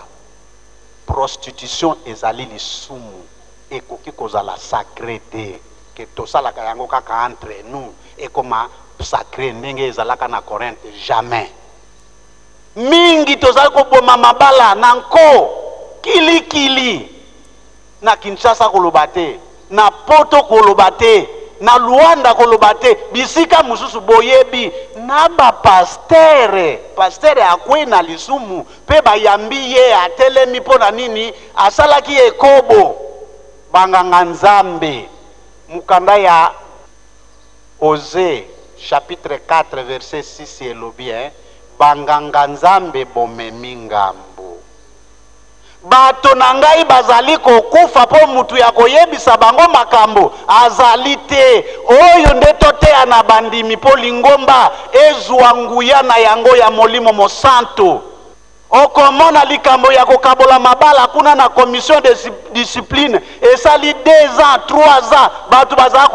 prostitution ezali lisumu ekoki kozala sacré te ke tosala ka yango kaka entre nous ekoma sacré ndenge ezalaka na Corinthe jamais. Mingi tozali koboma mabala na nko kilikili na Kinshasa koloba te, na Poto koloba te, na Luanda koloba te, bisika mususu boyebi na ba pastere akwe na lisumu pe bayambi ye atelemi pona nini asalaki ekobo. Banganga Nzambe mukanda ya Osée chapitre 4 verset 6 elobi banganga Nzambe bomemi ngambo. Bato na ngai bazali kokufa po mutu ya koyebisa bango makambo azali te. Oyo nde toteya na bandimi po lingomba ezwa nguya na yango ya Molimo Mosantu. Okomona likambo ya kokabola mabala kuna na commission de discipline esali 2 ans 3 ans batu baza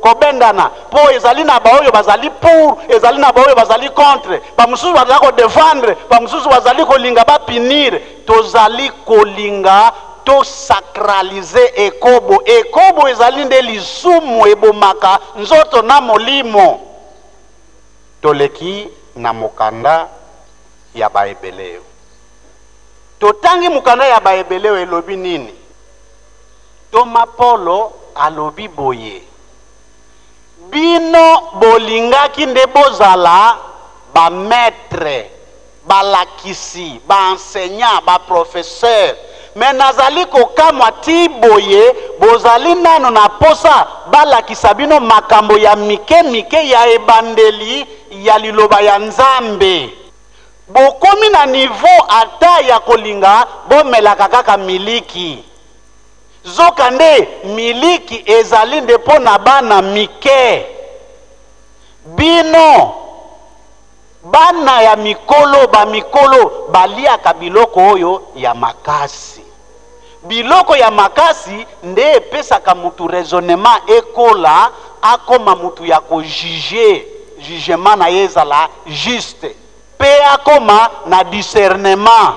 kobendana po ezali na baoyo bazali pour, ezali na baoyo bazali contre, ba mususu bazali ko défendre, ba mususu bazali kolinga ba punir. Tozali kolinga to sacraliser ekobo. Ekobo ezali nde lisumu ebomaka nzoto na molimo. Toleki na mokanda ya baebeleo. Totangi mukanda ya baebeleo elobi nini? Toma Polo alobi boye. Bino bolingaki nde bozala ba maître, ba lakisi, ba enseignant, ba professeur. Mais nazali kokamwa ti boye bozali nano na posa balakisa bino makambo ya mike ya ebandeli ya liloba ya Nzambe. Bokomi na niveau ata ya kolinga bomelaka kaka miliki. Zoka nde miliki ezali nde pona bana mike. Bino bana ya mikolo ba mikolo baliaka biloko oyo ya makasi. Biloko ya makasi nde epesaka mutu raisonnement ekola akoma mutu ya ko juger, jugement na yezala juste. Pe akoma na discernement.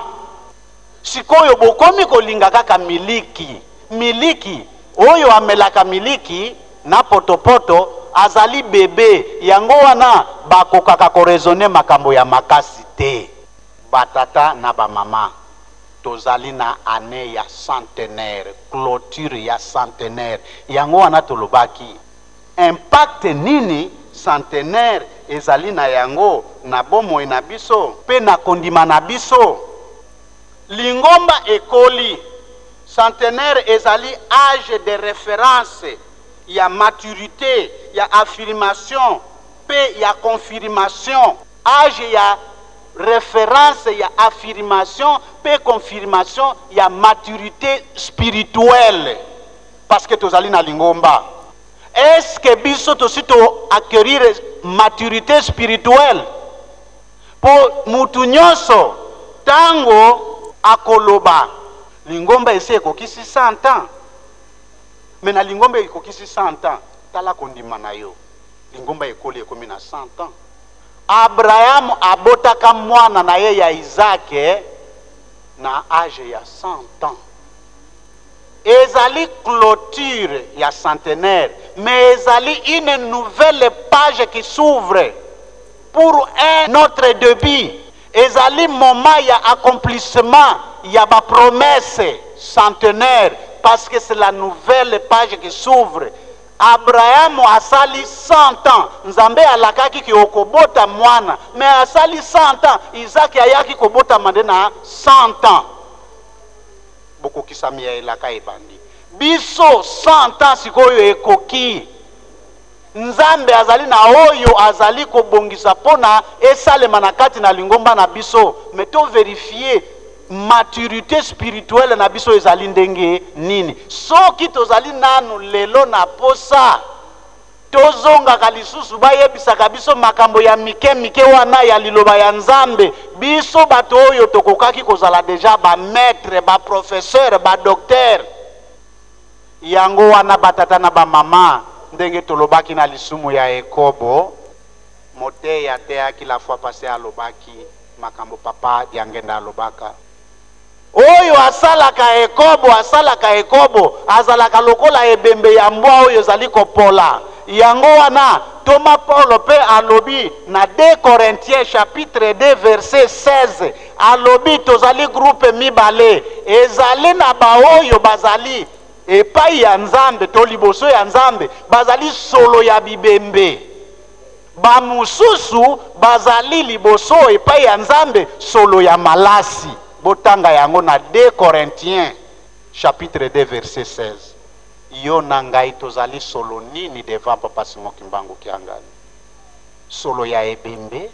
Sikoyo bokomi kolinga kaka miliki. Miliki oyo amelaka miliki na potopoto azali bebe yango wana bakokaka ko raisonner makambo ya makasi te. Batata na ba mama tozali na année ya centenaire, clôture ya centenaire. Yango wana tolobaki impact nini centenaire ezali na yango na bomoi na biso pe na kondima na biso. Lingomba ekoli centenaire ezali âge de référence ya maturité, ya affirmation pe ya confirmation. Âge ya référence ya affirmation pe confirmation ya maturité spirituelle. Parce que tozali na lingomba. Est-ce que biso tosito acquérir maturité spirituelle? Po mutu nyonso tango akoloba lingomba ese ekokisi 100 ans. Mais na lingomba ekokisi 100 ans tala kondima na yo. Lingomba ekoli ekomi na 100 ans. Abraham abotaka mwana na ye ya Isaac na âge ya 100 ans. Ezali clôture ya centenaire, mais ezali une nouvelle page qui s'ouvre pour un autre début. Ezali moment ya accomplissement il y a ba promesse centenaire parce que c'est la nouvelle page qui s'ouvre. Abraham asali 100 ans, Nzambe alakaki ki okobota mwana, mais asali 100 ans, Isaac ayaki kobota mandena 100 ans. Boko kisami ya elaka ebandi. Biso 100 ans sikoyo ekoki. Nzambe azali na oyo azali kobongisa pona esalema na kati na lingomba na biso, mais to vérifier maturité spirituelle na biso ezali ndenge nini. Soki tozali nanu lelo na posa tozonga kalisusu bayebisaka biso makambo ya mike wana ya liloba ya Nzambe, biso bato oyo tokokaki kozala deja ba maître, ba professeur, ba docteur. Yango wana batata na ba mama ndenge tolobaki na lisumu ya Ekobo, mote ya teaki la fois passé alobaki makambo papa diangenda alobaka. Oyo asalaka Ekobo azalaka lokola ebembe ya mbwa oyo zali kopola. Yango wana Thomas Paul pe alobi na 2 Corinthiens chapitre 2 verset 16 alobi tozali groupe mibale ezali na baoyo bazali epai ya Nzambe to liboso ya Nzambe bazali solo ya bibembe, ba mususu bazali liboso epai ya Nzambe solo ya malasi. Botanga yango na 2 Corinthiens chapitre 2 verset 16. Yo nangai tozali solo nini devant Papa Simon Kimbangu Kiangani? Solo ya ebembe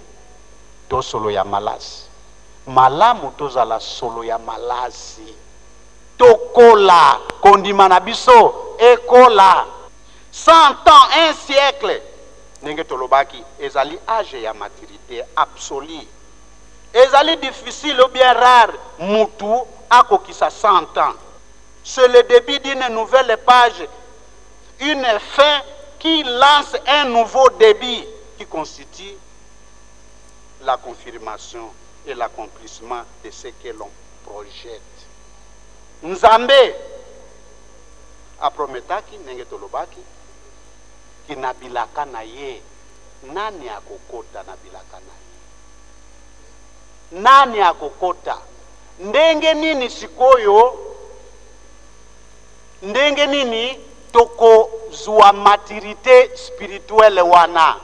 to solo ya malasi? Malamu tozala solo ya malasi. Tokola kondima na biso ekola 100 ans, 1 siècle. Nenge tolobaki ezali âge ya maturité absolue. Ezali difficile ou bien rare mutu akokisa 100 ans. C'est le début d'une nouvelle page, une fin qui lance un nouveau début qui constitue la confirmation et l'accomplissement de ce que l'on projette. Nzambe aprometaki nenge tolobaki kinabilaka na ye, nani akokota na bilaka na ye? Nani akokota? Ndenge nini sikoyo, ndenge nini toko zua maturité spirituelle wana?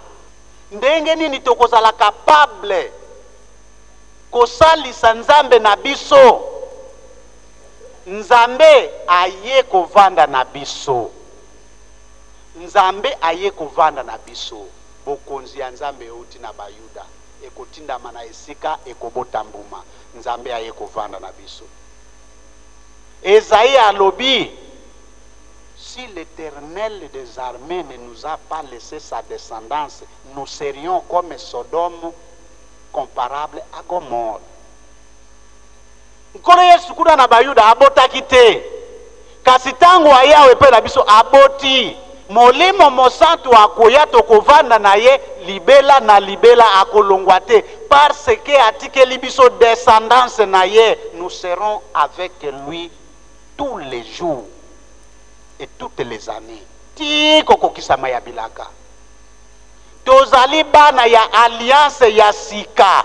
Ndenge nini toko zala capable kosalisa Nzambe na biso? Nzambe aye kovanda na biso. Nzambe aye kovanda na biso. Bokonzi ya Nzambe euti na bayuda ekotinda mana esika ekobota mbuma. Nzambe aye kovanda na biso. Esaïe alobi, si l'Éternel des armées ne nous a pas laissé sa descendance, nous serions comme Sodome, comparable à Gomorrhe. Nkolo Yesu kuna na bayuda abotaki te, kasi tangu ayawe pe na biso aboti. Molimo mosantu akoya tokovanda na ye libela na libela akolongwa te, parce que atikeli biso descendance na ye, nous serons avec lui tous les jours et toutes les années. Ti kokokisama ya bilaka. Tozali bana ya alliance ya sika.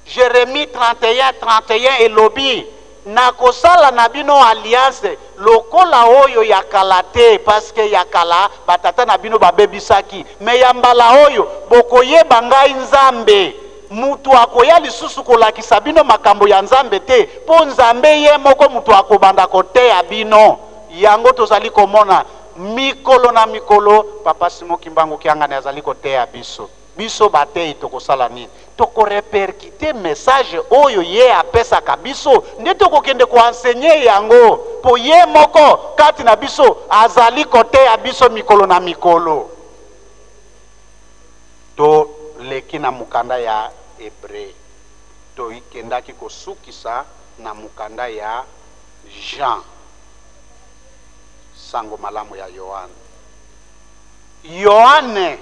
Jérémie 31 elobi na kosala na bino alliance lokola oyo ya kala te, parce que ya kala batata na bino babebisaki, me ya mbala oyo bokoyeba ngai Nzambe. Mutu akoya lisusu kolakisa bino makambo ya Nzambe te, po Nzambe ye moko mutu akobanda koteya bino. Yango tozali komona mikolo na mikolo Papa Simon Kimbangu Kiangani azali koteya biso. Biso batei tokosala nini? Toko reperkite message oyo ye apesa kabiso, nde toko kende ko enseigner yango po ye moko kati na biso azali koteya biso mikolo na mikolo. To leki na mukanda ya Hébreu, to ikendaki kosukisa na mukanda ya Jean, sango malamu ya Yohane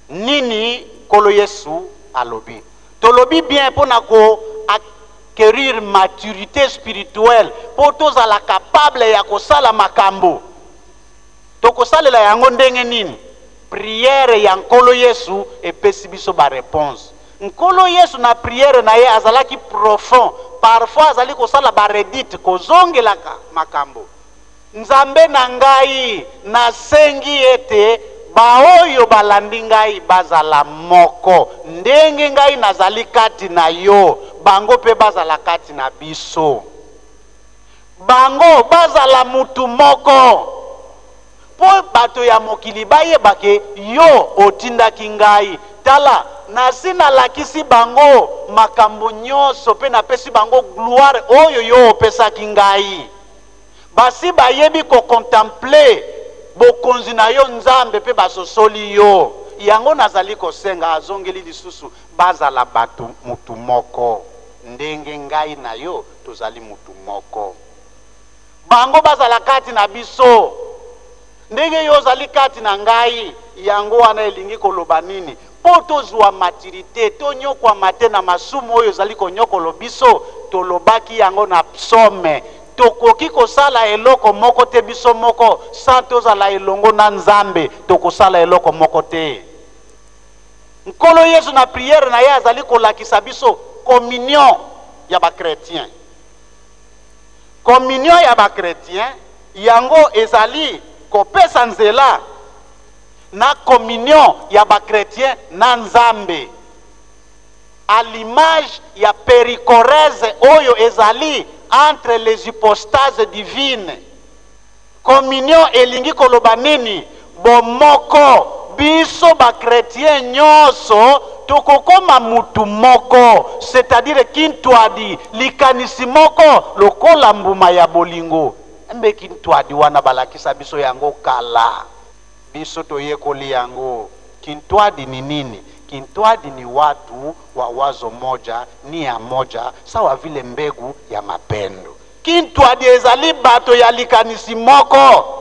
nini kolo Yesu alobi? Tolobi bien pona ko acquérir maturité spirituelle, po tozala capable ya kosala makambo. Tokosalela yango ndenge nini? Prière ya nkolo Yesu epesi biso ba réponse. nkolo Yesu na prière na ye azalaki profond, parfois azali kosala baredite kozongelaka makambo. Nzambe na ngai nasengi ete baoyo balandi ngai bazala moko ndenge ngai nazali kati na yo, bango pe bazala kati na biso, bango bazala mutu moko po bato ya mokili bayebake yo otindaki ngai. Tala nasi nalakisi bango makambo nyonso pe napesi bango gloire oyo yo opesaki ngai. Basi bayebi ko contempler bokonzi na yo Nzambe pe basosoli yo. Yango nazali kosenga azongeli lisusu bazala batu mutu moko ndenge ngai na yo tozali mutu moko. Bango bazala kati na biso ndenge yo zali kati na ngai. Yango wana elingi koloba nini? Po tozwa maturité tonyokwa mate na masumu oyo zali konyokolo biso, tolobaki yango na psaume. Tokoki kosala eloko moko te biso moko sa tozala elongo na Nzambe, tokosala eloko moko te. Nkolo Yesu na prière na ye azali kolakisa biso communion ya ba chrétien. Communion ya ba chrétien yango ezali kopesa nzela na communion ya ba chrétien na Nzambe, à l'image ya péricorèse oyo ezali entre les hypostases divines. Communion elingi koloba nini? Bomoko biso ba chrétien nyonso tokokoma mutu moko, c'est-à-dire kintwadi likanisi moko lokola mbuma ya bolingo. Mbe kintwadi wana balakisa biso yango kala, biso toyekoli yango. Kintwadi ni nini? Kintwadi ni watu wa wazo moja, nia moja, sawa vile mbegu ya mapendo. Kintwadi ezali bato ya likanisi moko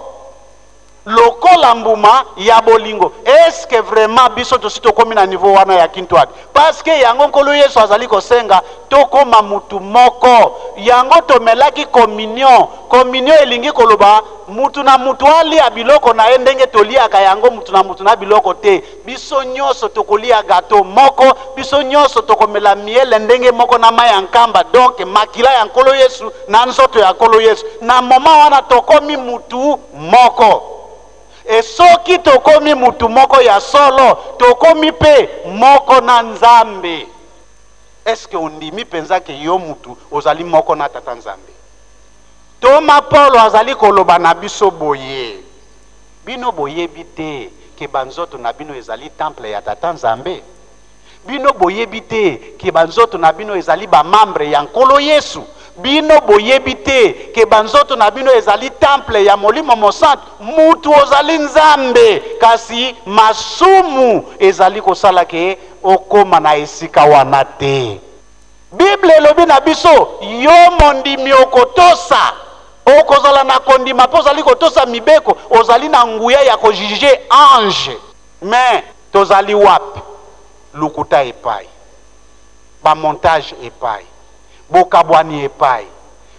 lokola mbuma ya bolingo. Est-ce que vraiment biso tosito komi na niveau wana ya kintwadi? Parce que yango nkolo Yesu azali kosenga tokoma mutu moko. Yango tomelaki communion. Communion elingi koloba mutu na mutu ali abiloko na ndenge toliaka yango mutu na biloko te. Biso nyonso tokolia gato moko, biso nyonso tokomela miele ndenge moko na maya nkamba. Donc makila ya nkolo Yesu na nzoto ya nkolo Yesu. Na moma wana tokomi mutu moko. E soki tokomi mutu moko ya solo, tokomi pe moko na Nzambe. Est-ce que ondimi penzake yo mutu ozali moko na tata Nzambe? Toma Paulo azali koloba na biso boye. Bino boyebi te ke banzoto na bino ezali temple ya tata Nzambe? Bino boyebi te ke banzoto na bino ezali ba membre ya nkolo Yesu? Bino boyebi te ke banzoto na bino ezali temple ya Molimo Mosantu? Mutu ozali Nzambe, kasi masumu ezali kosala ke okoma na esika wana te. Bible elobi na biso yo mondimi okotosa, okozala na kondima po ozali kotosa mibeko, ozali na nguya ya kojije ange. Mais tozali wapi? Lukuta epai, ba montage epai, bokabwani epai,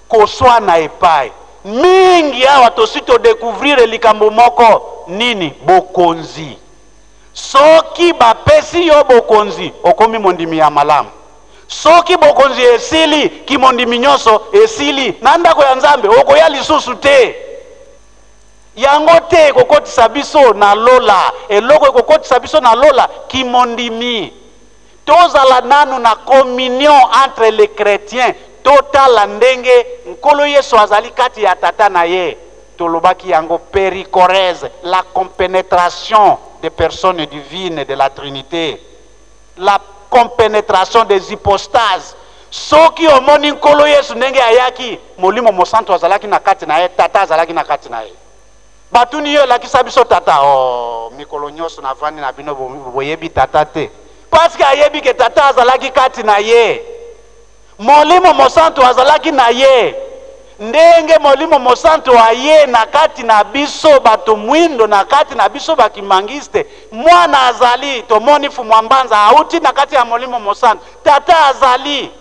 koswana epai. Mingi awa tosito découvrir likambo moko nini? Bokonzi. Soki bapesi yo bokonzi, okomi mondimi ya malamu. Soki bokonzi esili, kimondimi nyonso esili, na ndako ya Nzambe okoya lisusu te. Yango te kokotisa biso na lola, eloko kokotisa biso na lola kimondimi. Tozala nanu na communion entre les chrétiens, total ndenge nkolo Yesu azali kati ya tata na ye. Tolobaki yango péricorèse, la compénétration des personnes divines de la Trinité, la compénétration des hypostases. Soki omoni nkolo Yesu ndenge ayaki, Molimo Mosantu azalaki na kati na ye, tata azalaki na kati na ye. Batuni yo lakisa biso tata, mikolo nyonso na vani na bino boyebi tata te. Parce que ayebi ke tata azalaki kati na ye. Molimo Mosantu azalaki na ye. Ndenge Molimo Mosantu aye na kati na biso bato mwindo, na kati na biso bakimangiste, mwana azali tomoni fumwambanza auti na kati ya Molimo Mosantu. Tata azali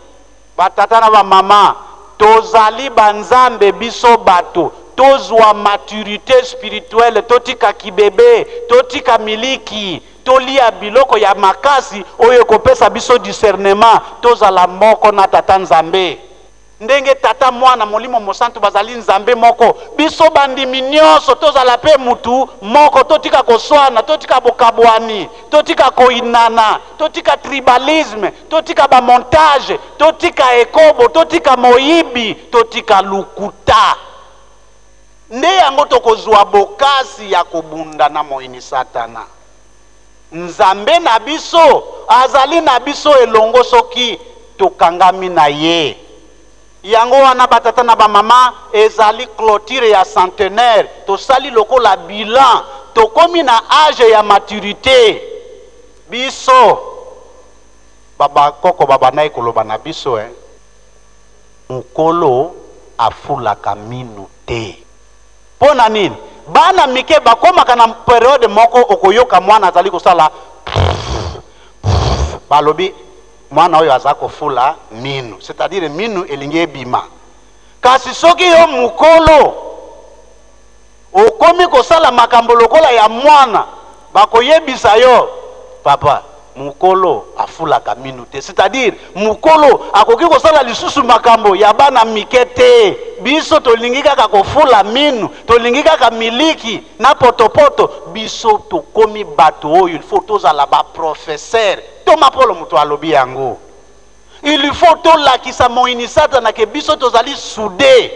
batata na ba mama, tozali banzambe biso bato, tozwa maturité spirituelle, totika kibebe, totika miliki, tolia biloko ya makasi oyo kopesa biso discernement, tozala moko na tata Nzambe. Ndenge tata mwana molimo mosantu bazali Nzambe moko, biso bandimi nyonso tozala pe mutu moko, totika koswana, totika bokabwani, totika koinana, totika tribalisme, totika ba montage, totika ekobo, totika moyibi, totika lukuta. Nde yango tokozwa bokasi ya kobunda na moyini satana. Nzambe na biso azali na biso elongo soki tokangami na ye. Yango wana batata na ba mama ezali clôture ya centenaire, tosali lokola bilan, tokomi na âge ya maturité. Biso baba koko baba na ekoloba na biso mukolo afulaka minu te. Pona nini? Bana mike bakomaka na periode moko okoyoka mwana azali kosala balobi mwana oyo aza kofula minu, c'est-à-dire minu elingi ebima. Kasi soki yo mukolo okomi kosala makambo lokola ya mwana, bakoyebisa yo papa mukolo afulaka minu te, c'est-à-dire mukolo akoki kosala lisusu makambo ya bana mike te. Biso tolingi kaka kofula minu, tolingi kaka miliki na potopoto. Biso tokomi bato oyo il faut tozala ba professeur. Toma Polo mutu alobi yango, il faut tolakisa moyini satana ke biso tozali soudé,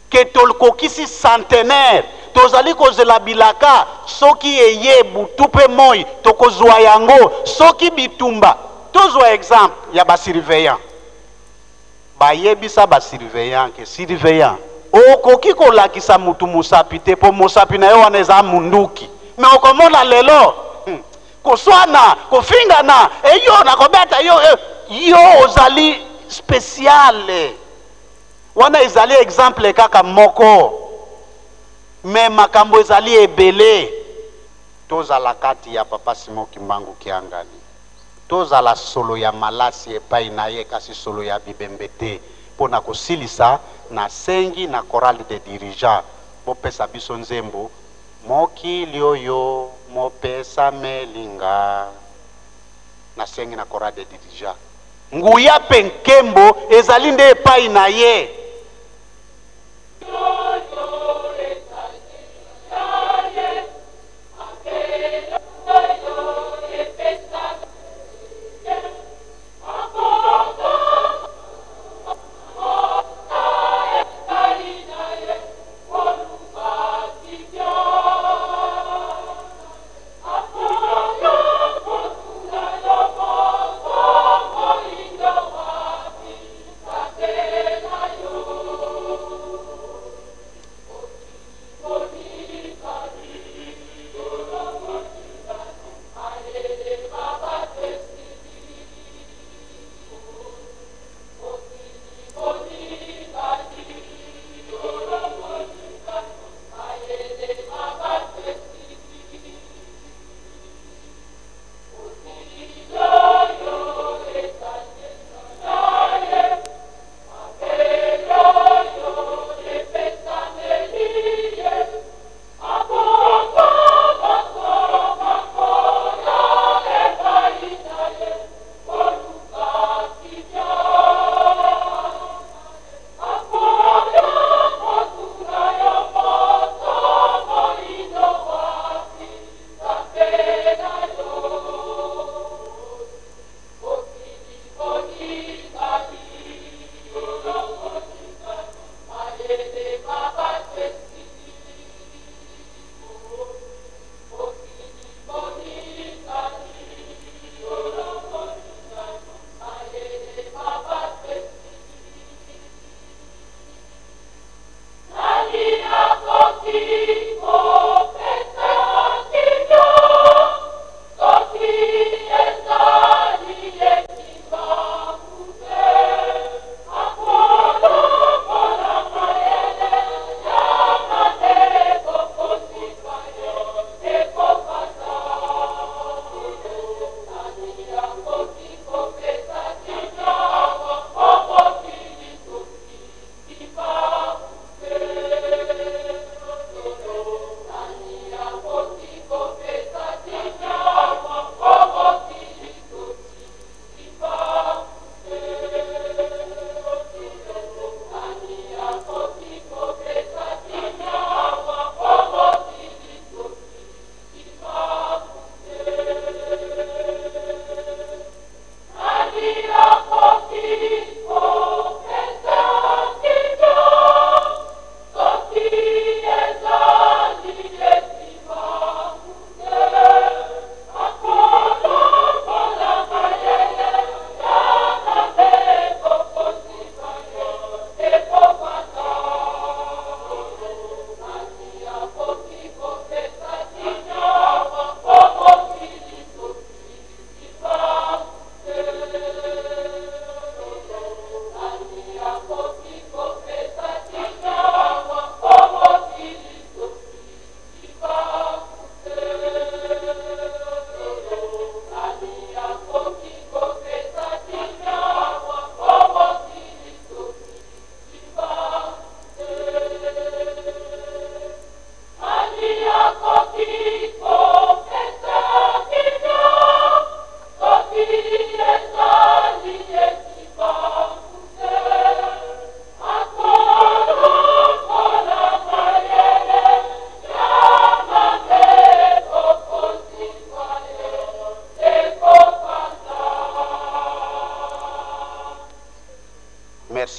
ke tolkokisi centenaire, tozali kozela bilaka soki eye butupe moi tokozwa yango, soki bitumba tozwa exemple ya ba surveillant. Bayebisa ba surveillant ke surveillant okoki kolakisa mutu musapi te po musapi na yo wana eza munduki, me okomona lelo koswana kofingana eyo nakobeta yo ozali spécial. Wana ezali exemple kaka moko, me makambo ezali ebele. Tozala kati ya papa Simon Kimbangu Kiangani, tozala solo ya malasi epai na ye kasi solo ya bibembe te, pona kosilisa na sengi na chorale de dirigeants bopesa biso nzembo mokili oyo mopesa melinga na sengi na chorale de dirigeants. Nguya pe nkembo ezali nde epai na ye. Yo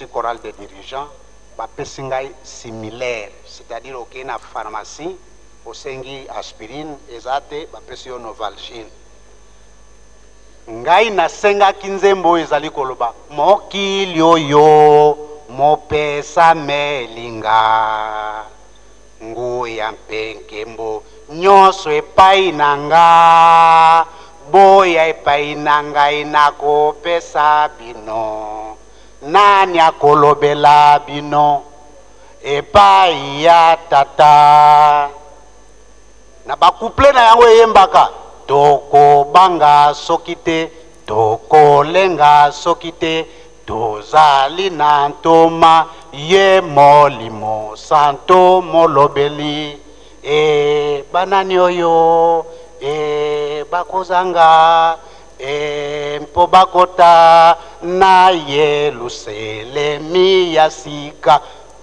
aussi chorale des dirigeants bapesi ngai similaire, c'est-à-dire okei na pharmacie osengi aspirine eza te bapesi yo Novalgine. Ngai nasengaki nzembo ezali koloba mokili oyo mopesa melinga nguya mpe nkembo nyonso epai na nga boya epai na ngai nakopesa bino nani akolobela bino epai ya tata na bakuple na yango eyembaka tokobanga soki te tokolenga soki te tozali na ntoma ye molimo santo molobeli banani oyo bakozanga mpo bakota na Yelusalemi ya sika.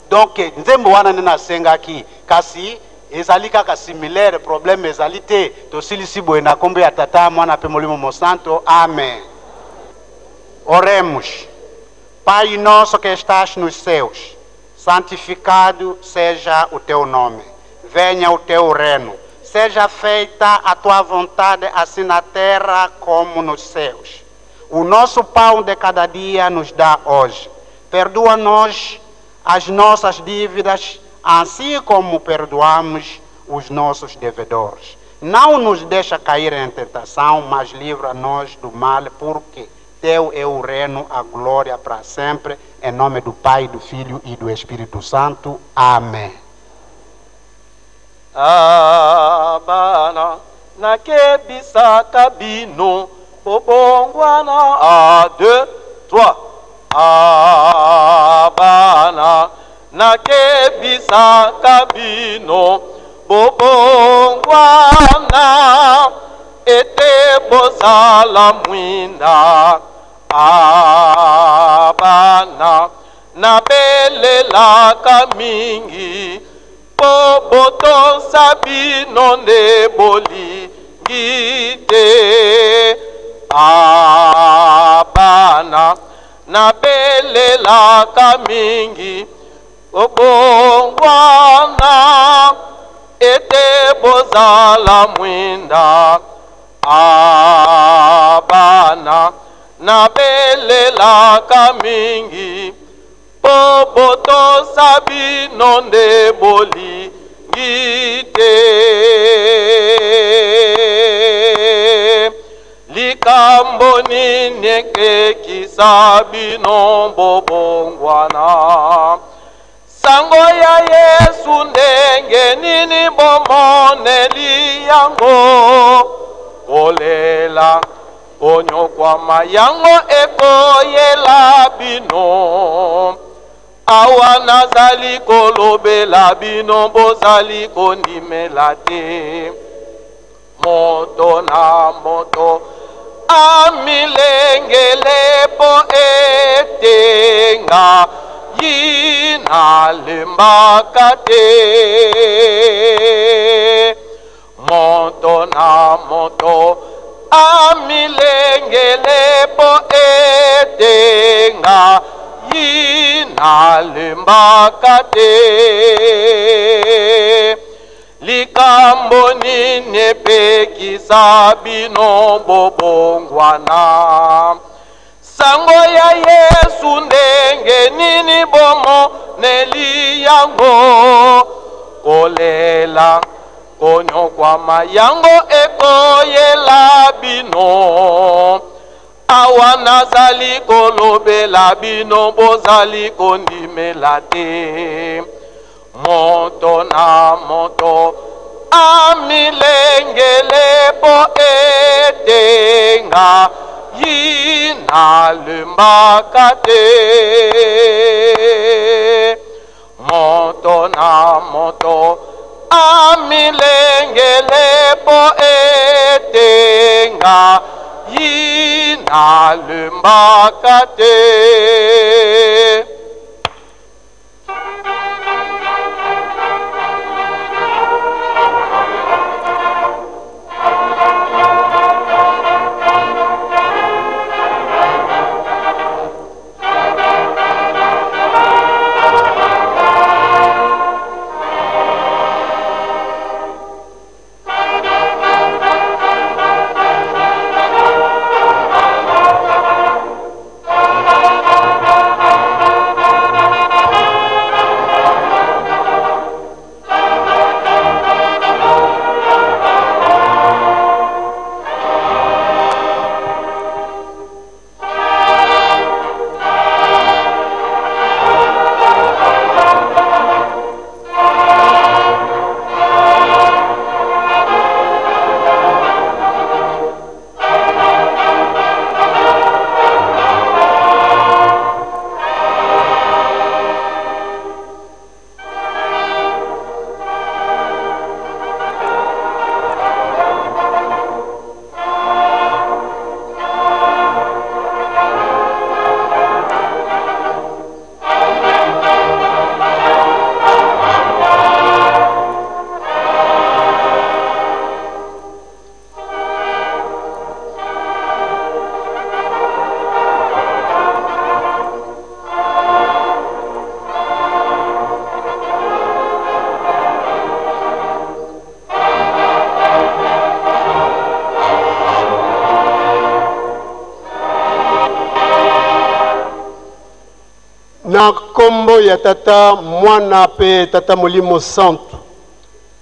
Donc nzembo wana nde nasengaki kasi ezali kaka similaire, problème ezali te tosilisi boye na kombo ya tata mwana pe molimo mosanto. Amen. Oremos. Pai nosso que estás nos céus, santificado seja o teu nome. Venha o teu reino. Seja feita a tua vontade, assim na terra como nos céus. O nosso pão de cada dia nos dá hoje. Perdoa-nos as nossas dívidas, assim como perdoamos os nossos devedores. Não nos deixa cair em tentação, mas livra-nos do mal, porque teu é o reino, a glória para sempre. Em nome do Pai, do Filho e do Espírito Santo. Amém. Abana nakebisaka bino bobongwana à 2, 3. Abana nakebisaka bino bobongwana ete bozala mwina. Abana nabelelaka mingi boboto sabino ne bolingi te. Abana nabelelaka mingi bobongwana ete bozala mwinda. Abana nabelelaka mingi boboto sabino nde bolingi te. Likambo nini ekekisa bino bobongwana? Sango ya Yesu ndenge nini bomoneli yango? Kolela konyokwama yango ekoyela bino. Awa nazali kolobela bino bozali kondimela te. Moto na moto amilengele po etenga yina lembaka te. Moto na moto amilengele po etenga yina lembaka te. Likambo nini epekisa bino bobongwana? Sango ya Yesu ndenge nini bomoneli yango? Kolela konyokwama yango ekoyela bino. Awa nazali kolobela bino bozali kondimela te. Moto na moto amilengele po etenga yina lembaka te. Moto na moto amilengele po etenga yina lembaka te. na kombo ya tata mwana pe tata molimo santo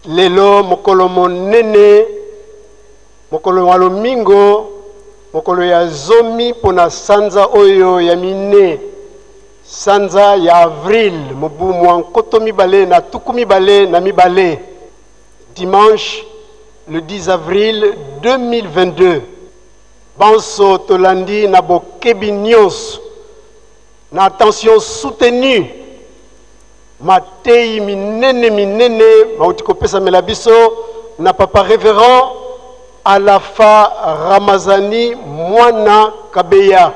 lelo mokolo monene mokolo wa lomingo mokolo ya zomi pona sanza oyo ya mine sanza ya avril mobu mwa nkoto mibale na tuku mibale na mibale dimanche le 10 avril 2022 banso tolandi na bokebi nyonso na attention soutenue matei minene mauti kopesa mela biso na papa révérend Alafa Ramazani Mwana Kabeya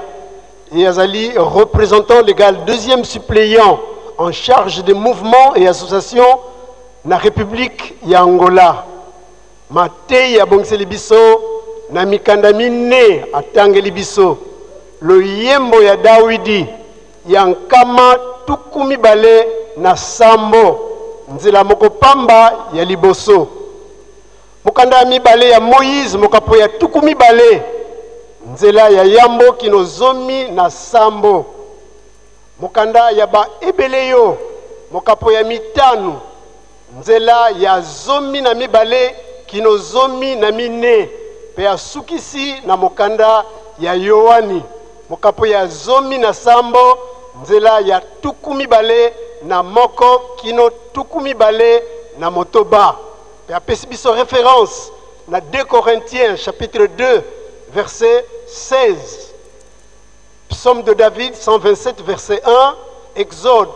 et Azali représentant légal deuxième suppléant en charge des mouvements et associations na République ya Angola matei ya bongseli biso na mikanda mine atangeli biso lo yembo ya Dawidi ya nkama tuku mibale na sambo nzela moko pamba ya liboso mokanda ya mibale ya Moïse mokapo ya tuku mibale nzela ya yambo kino zomi na sambo mokanda ya ba ebeleyo mokapo ya mitanu nzela ya zomi na mibale kino zomi na mine pe ya sukisi na mokanda ya Yohani mokapo ya zomi na sambo nzela ya tuku mibale na moko kino tuku mibale na motoba pe apesi biso référence na 2 Corinthiens chapitre 2 verset 16 Psaume de David 127 verset 1 Exode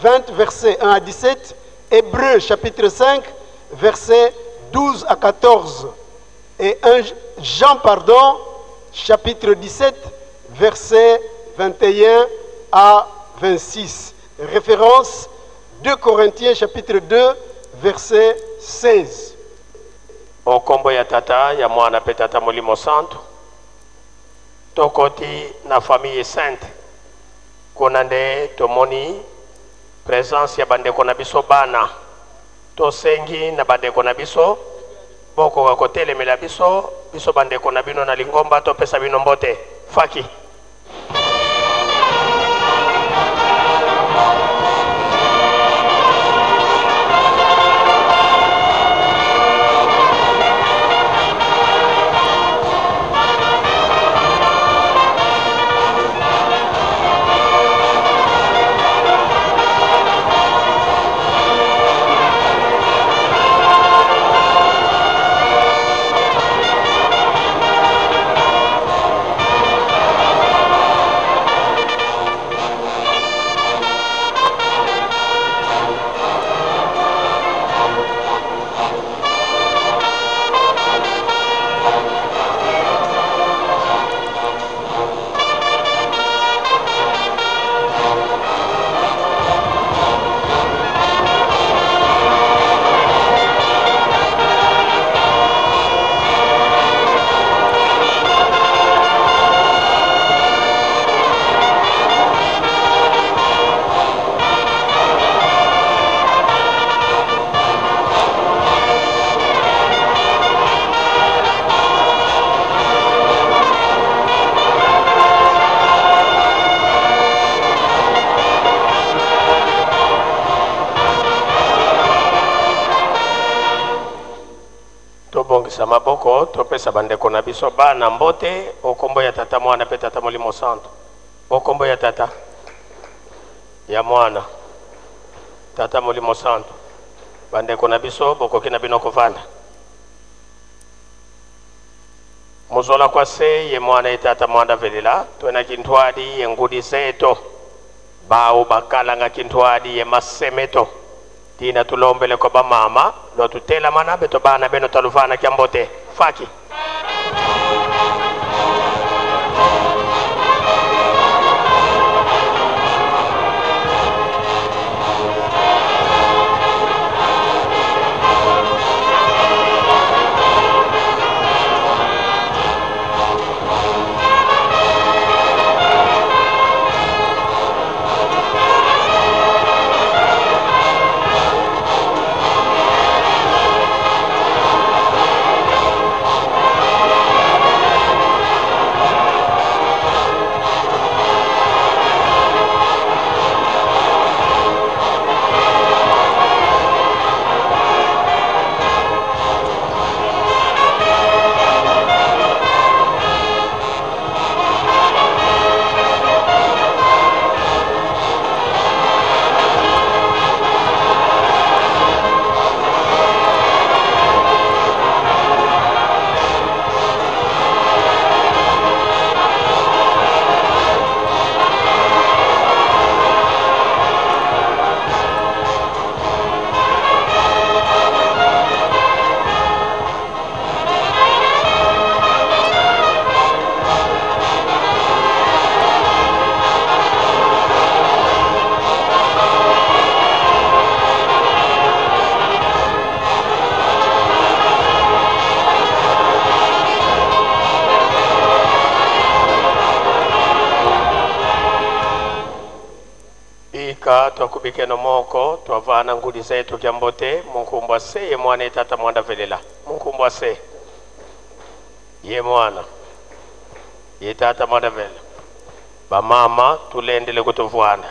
20 verset 1 à 17 Hébreux chapitre 5 verset 12 à 14 et 1 Jean chapitre 17 verset 21 à 26. Référence 2 Corinthiens chapitre 2 verset 16. Okombo ya tata ya mwana pe tata molimo santo tokoti na famille sainte konande tomoni présence ya bandeko na biso bana tosengi na bandeko na biso boko ka kotelemela biso biso bandeko na bino na lingomba topesa bino mbote faki tobongisa maboko topesa bandeko na biso bana mbote okombo ya tata mwana pe tata molimo santo okombo ya tata ya mwana tata molimo santo bandeko na biso bokoki na bino kovanda mozola kwa se ye mwana ye tata mwana velela twena kintwadi ye ngudi zeto bao bakalanga kintwadi ye masemeto tina tulombele ko ba mama lo tutela mana beto bana beno talufana kyambote faki ika twakubike no moko twavana ngudi zetu kyambote munkumbwa se ye mwana itata mwanda velela munkumbwa se ye mwana ye tata mwanda vela bamama tulendele kutuvwana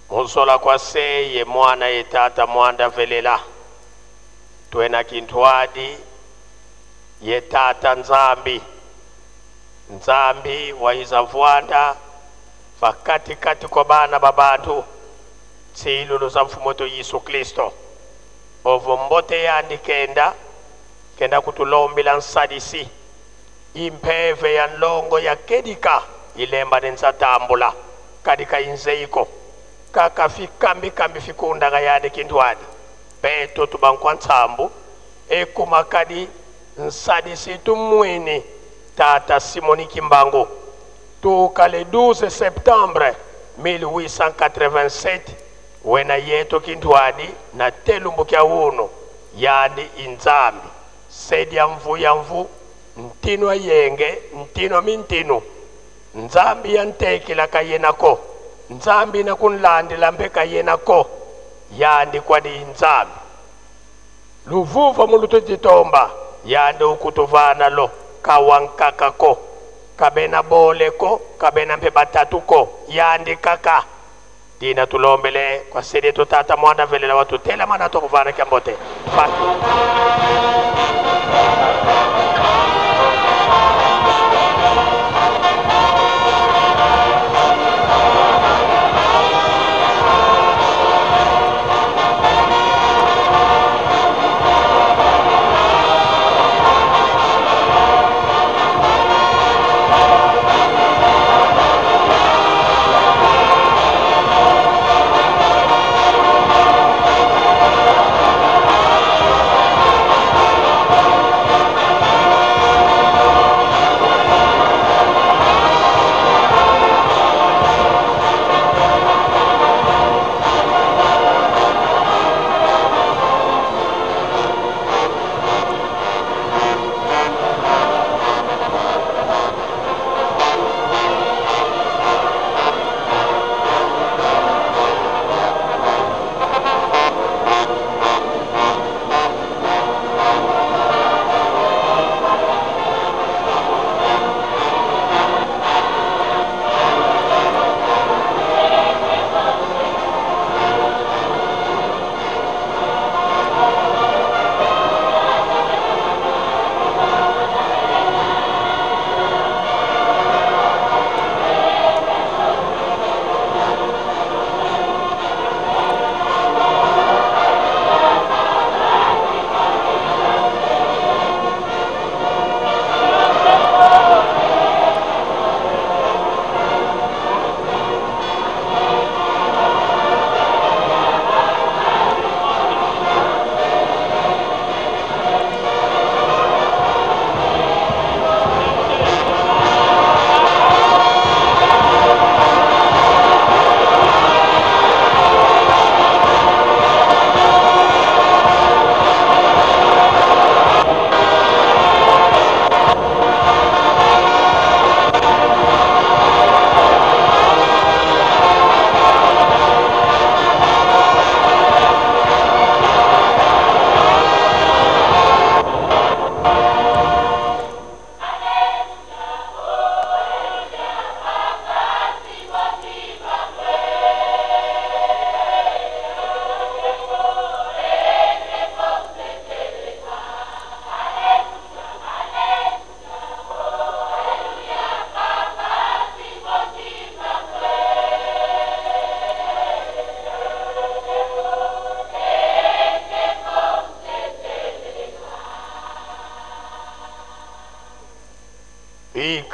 musola kwa se ye mwana ye tata mwanda velela twena kintwadi ye tata nzambi nzambi waizavwanda fakati kati kwa bana babantu tsilulu za mfumoto Yesu Kristo ovo mbote yandi kenda kutulombila nsadisi impeve ya nlongo ya kedika ilemba nensatambula kadika inzeiko kakafikambi kambi fikunda gayandi kintwadi peto tubankwa ntsambu ekumakadi nsadisi tumwini tata Simoni Kimbangu tuka le 12 septembre 1887 wena yeto kintwadi na telumbu kya uno yandi inzambi sedi ya mvu ntino yenge ntino mintino nzambi ya ntekila kayenako nzambi na kunlandila mpeka yenako yandi kwadi inzambi luvuva muluto titomba yandi ukutuvana lo kawankakako kabena boleko kabena mpe batatuko yandi kaka dina tulombele kwa sede to tata mwanda velela watu tela mana to kuvana kyambote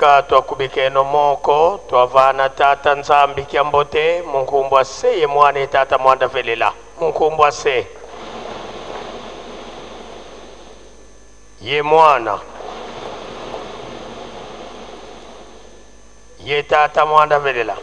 ika twakubike no moko twavana tata nzambi kyambote munkumbwa se ye mwana tata mwanda velela munkumbwa se ye mwana ye tata mwanda velela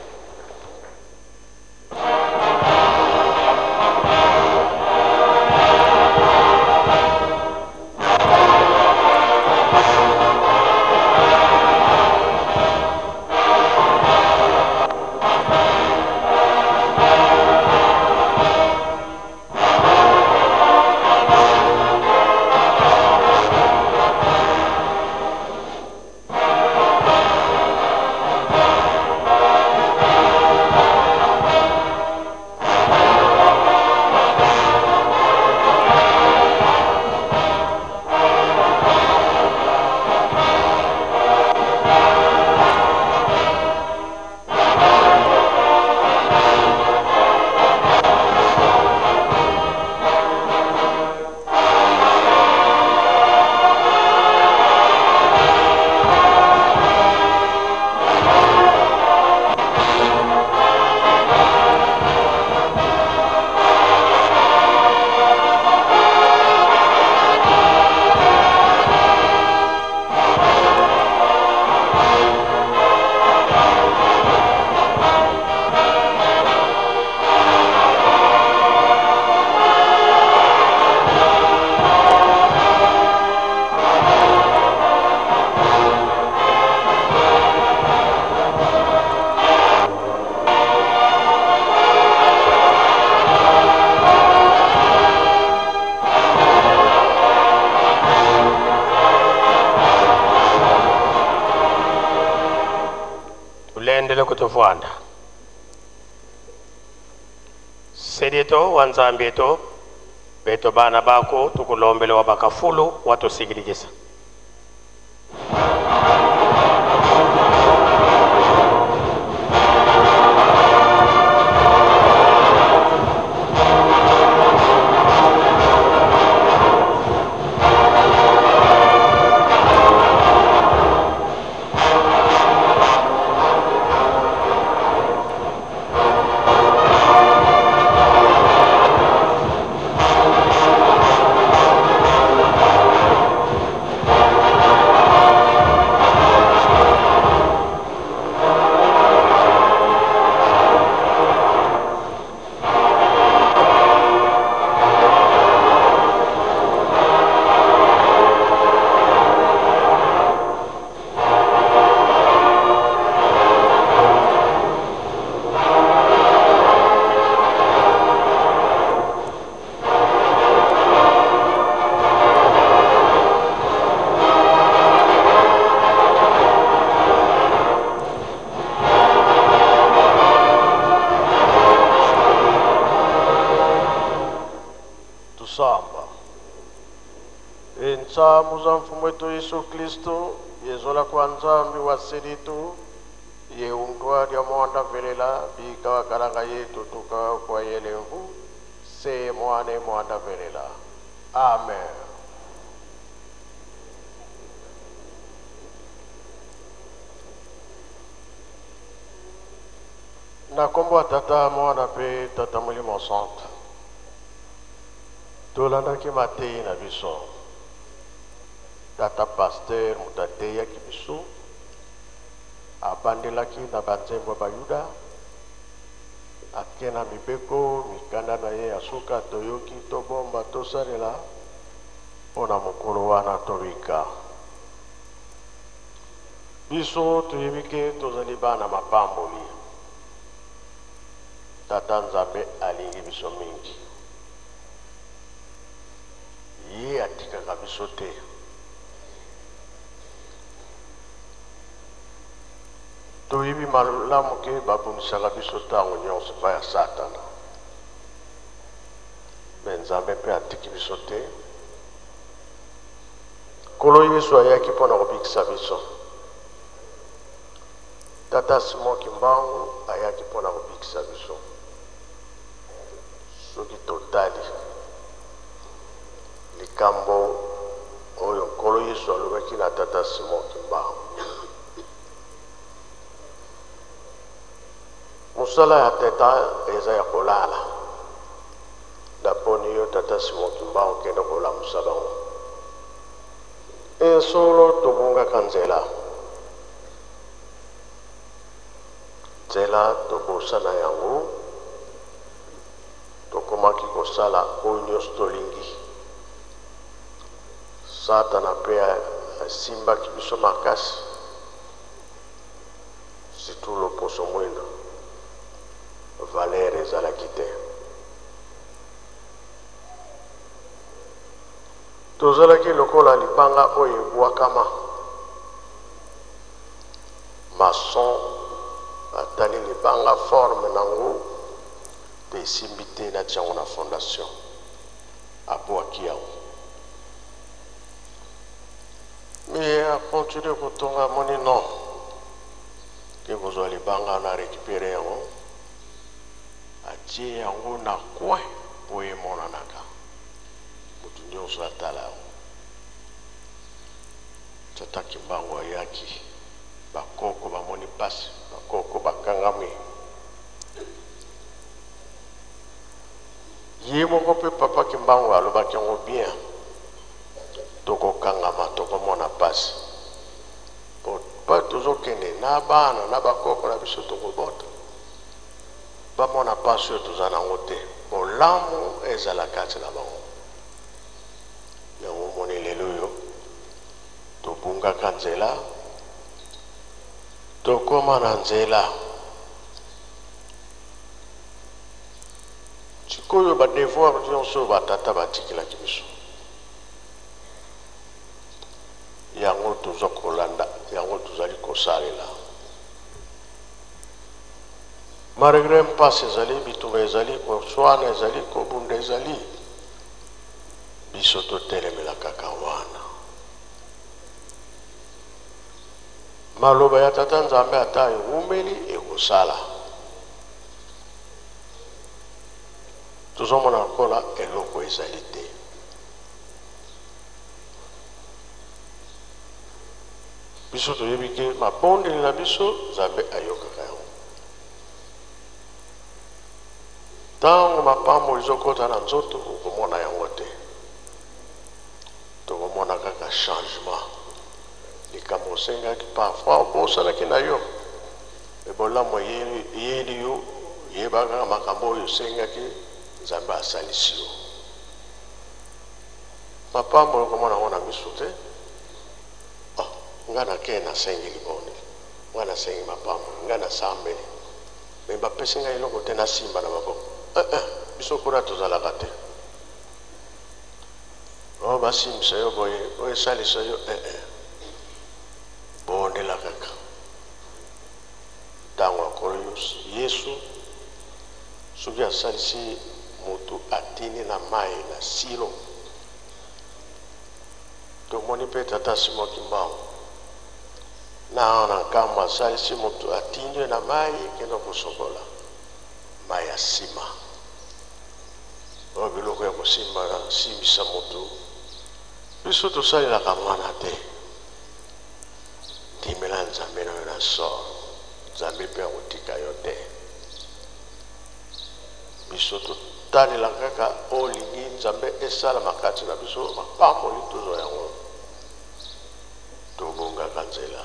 endele kutufuanda sedito wanzambeto beto bana bako tukulombele wabakafulu watusigirigisa Muza mfumo wetu Yesu Kristo yezola kwa nzambi wa seditu ye ungwa dia mwanda velela bika wakalanga yetu tuka kwa yelengu se mwane mwanda velela. Amen. Na kombo tata mwana pe tata mulimo sante tolanda ki matei na biso tata pasteur mutateya kibiso abandelaki na banzembo bayuda akena mibeko mikanda na ye asuka toyoki tobomba tosalela mpona mokolo wana tobika biso toyebi ke tozali bana mapamboli tata nzambe alingi biso mingi ye atikaka biso te toyebi malamu ke babunisaka biso ntango nyonso epai ya satana me nzambe mpe atiki biso te nkolo yesu ayaki mpona kobikisa biso tata simon kimbangu ayaki mpona kobikisa biso soki totali likambo oyo nkolo yesu alobaki na tata simon kimbangu musala ya teta eza ya kolala daponi yo tata simon kimbangu kende kolamusa bango ensolo tobungaka nzela tokosala yango tokomaki kosala oyo nyonso tolingi satana mpe asimbaki biso makasi surtout loposo mwino valeur ezalaki te tozalaki lokola libanga oyo ebwakama mason atali libanga forme nango te esimbi te nati yango na fondation abwaki yango me akontinue kotonga amoni non ke kozwa libanga na récupere yango atie yango na coin po emonanaka motu nyonso atala yango tata kimbangu ayaki bakoko bamoni pasi bakoko bakangami ye moko mpe papa kimbangu alobaki yango bien tokokangama tokomona pasi po tozokende na bana na bakoko na biso tokobota bamona pasi oyo toza nango te bolamu ezala kati na bango yango moni lelo oyo tobungaka nzela tokoma na nzela sikoyo badevoir nyonso batata batikilaki biso yango toza kolanda yango tozali kosalela Malgré mpasi ezali, bitumba ezali, koswana ezali, kobunda ezali, biso totelemela kaka wana. Maloba ya Tata Nzambe ata ewumeli ekosala. Tozomona kola eloko ezali te. Biso toyebi ke mabondeli na biso Nzambe ayokaka yango. Tango mapambo ezokota na nzoto okomona yango te. Tokomona kaka changement. Likambo osengaki parfois obosanaki na yo. Ebolamu yeli yo yebaka makambo oyo osengaki Nzambe asalisi yo. Mapambo okomona yango na miso te. Nga nake nasengi libonde, nga nasengi mapambo, nga nasambeli. Me bapesi nga eloko te nasimba na maboko. Biso kuna tozalaka te. O basimbisa yo boye, o esalisa yo bondela kaka. Tango akolo Yesu soki asalisi mutu atini na mai na silo. Tomoni pe Tata Simon Kimbangu. Na kama asalisi mutu atindwe na mai kendo kusokola. Mai ya sima. Biloko ya kusimba na simbisa mutu. Biso tosalelaka mwana te. Ndimela Nzambe na yo na sor. Nzambe mpe akotika yo te. Biso totalelaka kaka olingi Nzambe esala makati na biso mapamboli tozo yango. Tobongaka nzela.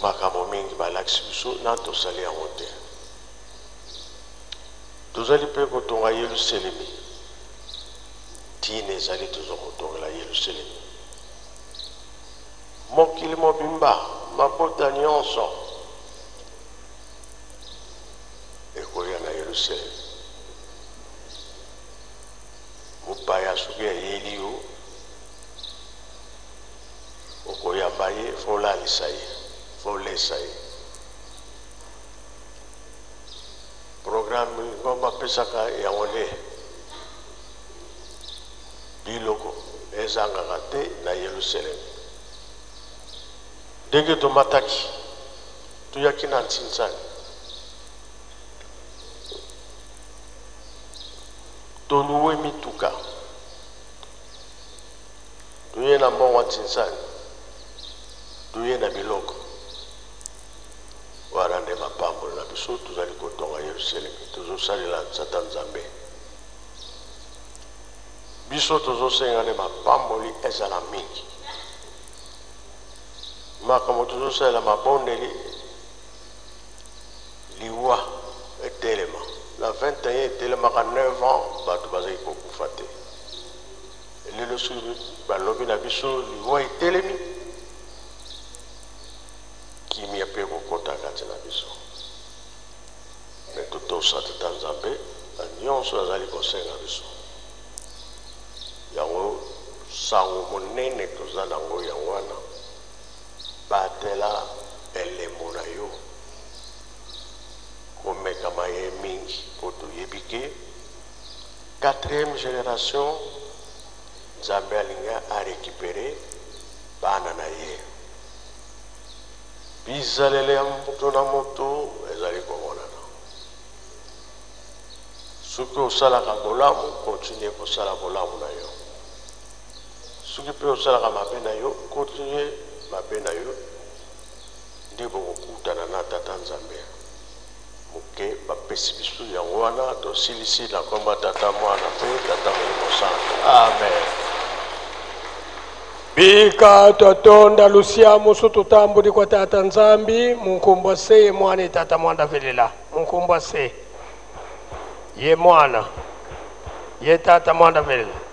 Makambo mingi balakisi biso na tosali yango te. Tozali mpe kotonga Yelusalemi. Tine ezali tozokotongela Yelusalemi. Mokili mobimba mabota nyonso ekoya na Yelusalemi. Mopaya soki ayeli yo okoyamba ye folalisa ye folesa ye. Programme ngomba pesaka yango nde biloko ezangaka te na Yelusalemi. Ndenge tomataki tuyaki na Ntsinsani toluwe mituka tuye na mbongo Ntsinsani tuye na biloko wana nde mapamboli na biso tozali kotonga Yelusalemi. Tozosalela Tata Nzambe. Biso tozosenga nde mapamboli ezala mingi. Makambo tozosalela mabondeli liwa etelema. La 21 etelemaka 9 ans bato bazali kokufa te. Lelo soki balobi na biso liwa etelemi kimia pe kokota kati na biso. Me totosa Tata Nzambe na nyonso azali kosenga biso. Yango sango monene toza nango yango wana batela elembo na yo komekama ye mingi po toyebi ke 4e génération Nzambe alinga arekipere bana na ye. Bizalele ya moto na moto ezali komonana. Soki osalaka bolamu continue kosala bolamu na yo. Soki pe osalaka mabe na yo continue mabe na yo. Nde bokokutana na Tata Nzambe. Moke bapesi biso yango wana tosilisi na komba Tata Mwana pe Tata Molimo Santo. Amen. Bika totonda lusia musu tutambuli kwa Tata Nzambi munkumbwase ye mwana Tata Mwanda Velela. Munkumbwase ye mwana ye Tata Mwanda Velela.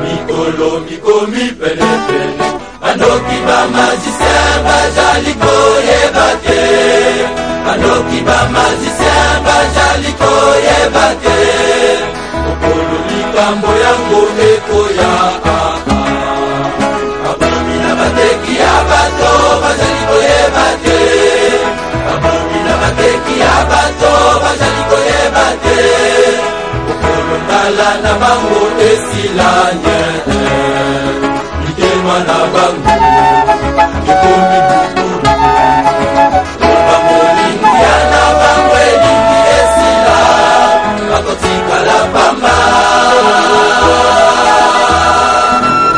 mikolo mikomi pele pele Anoki ba magicien bajaliko yebate Anoki ba magicien bajaliko yebate Okolo likambo yango ekoya Abomi na bateki ya bato bajaliko yebate Abomi na bateki ya bato bajaliko yebate Okolo ndala na bango esilanye Mana bangu Nikomi bukuru Oba molingu ya na bangu elingi esila Makotika la pamba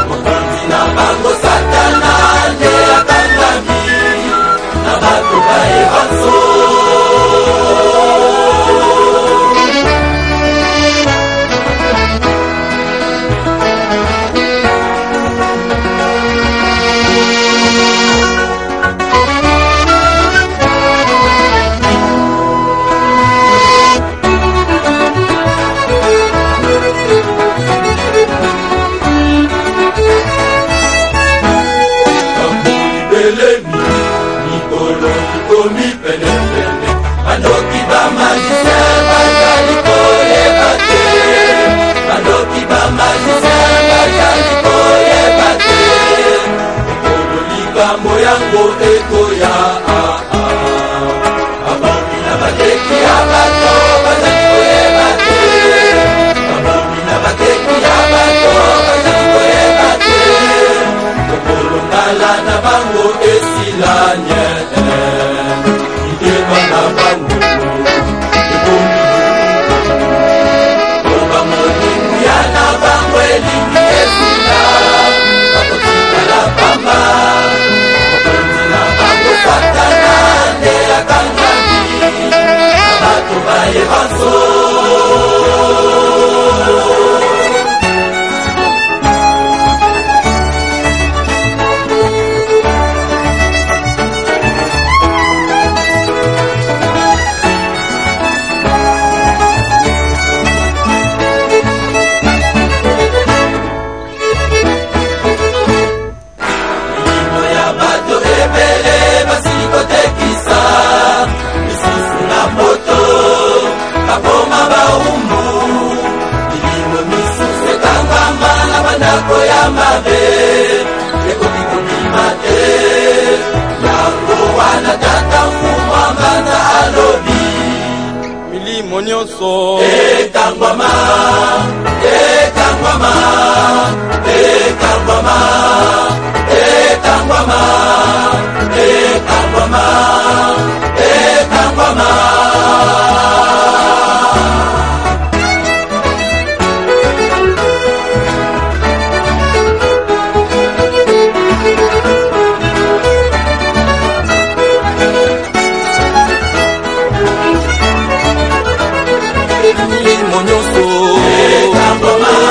Mokonzi na bango satana Nde akangami Na bato bae banso Yango ekoya Abomi na bateki ya bato bajaliko yebate Abomi na bateki ya bato bajaliko yebate Okolo ngala na bango esilanye Ikeba na bango ekomi Oba molingu ya na bango elingi esila Makotika la pamba Satana nde akangami Abato baye baso milimo nyonso ekangwama ekangwama ekangwama ekangwama ekangwama ekangwama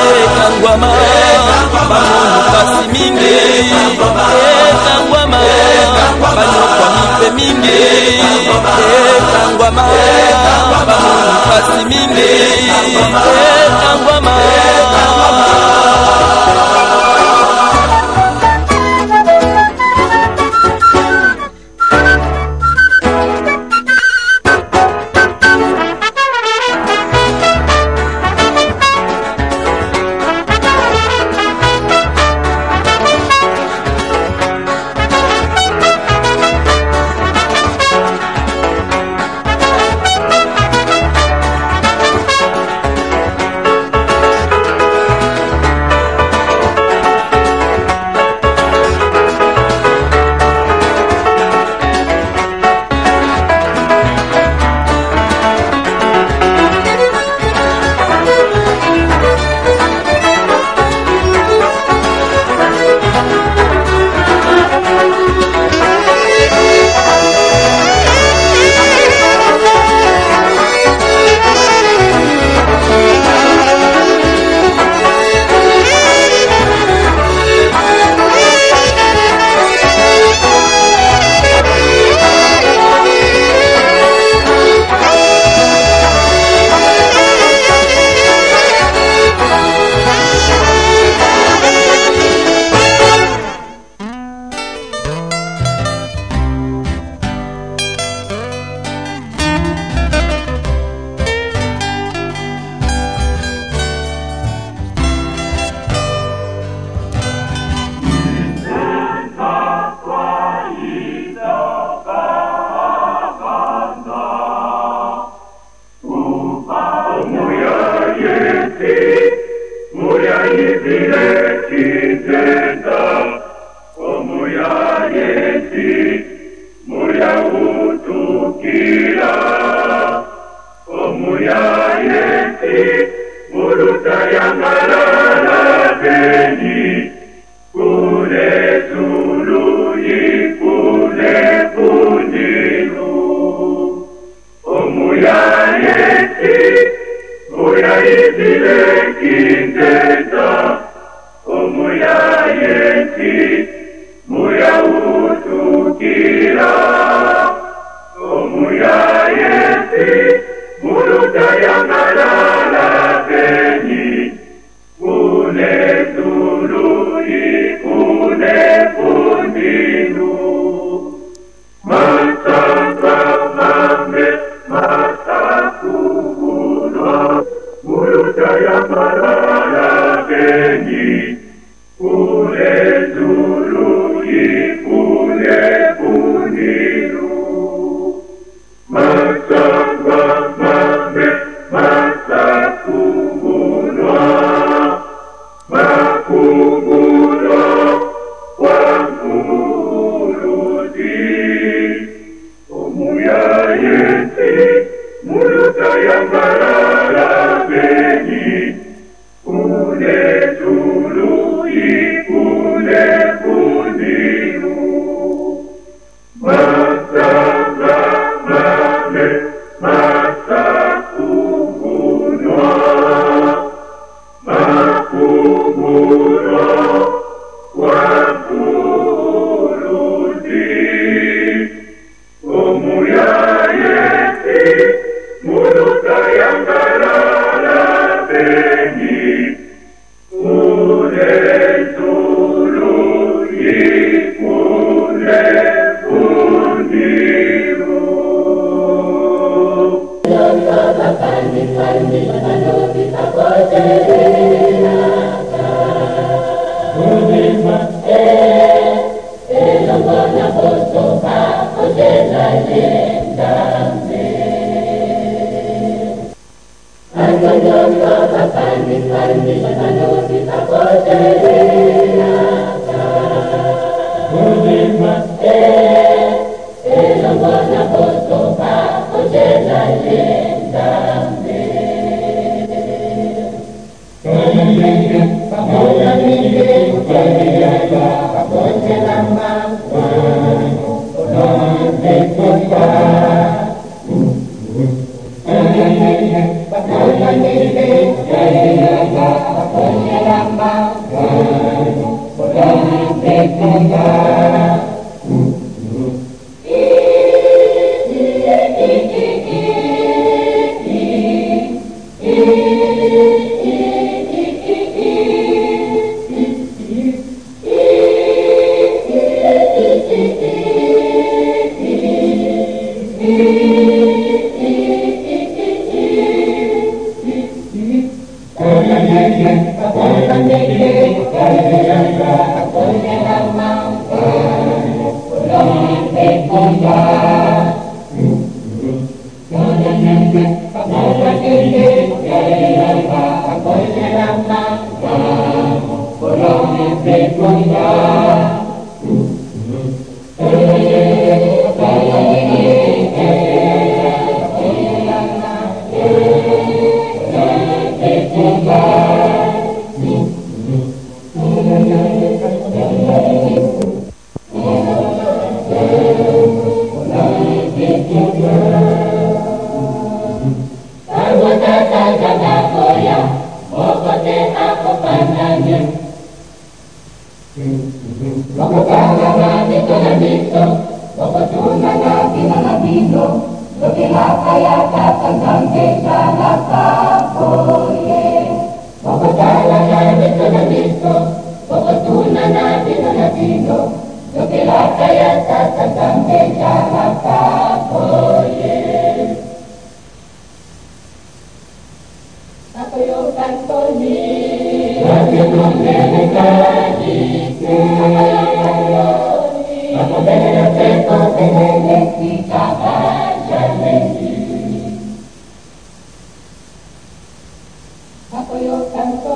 Ekangwama, banokasi mingi Ekangwama, banokwa mipe mingi Ekangwama, banokasi mingi Ekangwama kitenda omuya yesi muya utukila omuya yesi muluta yangalala beni kule zuluyi kule kundilu omuya yesi muya izile kitenda omuya yesi muya utukila omuya yesi muluta yangalala beni kune zuluyi kune kundilu masaka mame masakugunwa muluta yangalala beni kune zuluyi kune kundilu masaka mame masakugunwa makugunwa wanguluzi omuya yesi muluta yangalala beni kune zuluyi kune kundilu masaka mame masakugunwa makugunwa wanguluzi omuya yesi muluta yangalala beni kune zuluyi kune kundilu Apoyo canto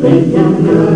Thank you.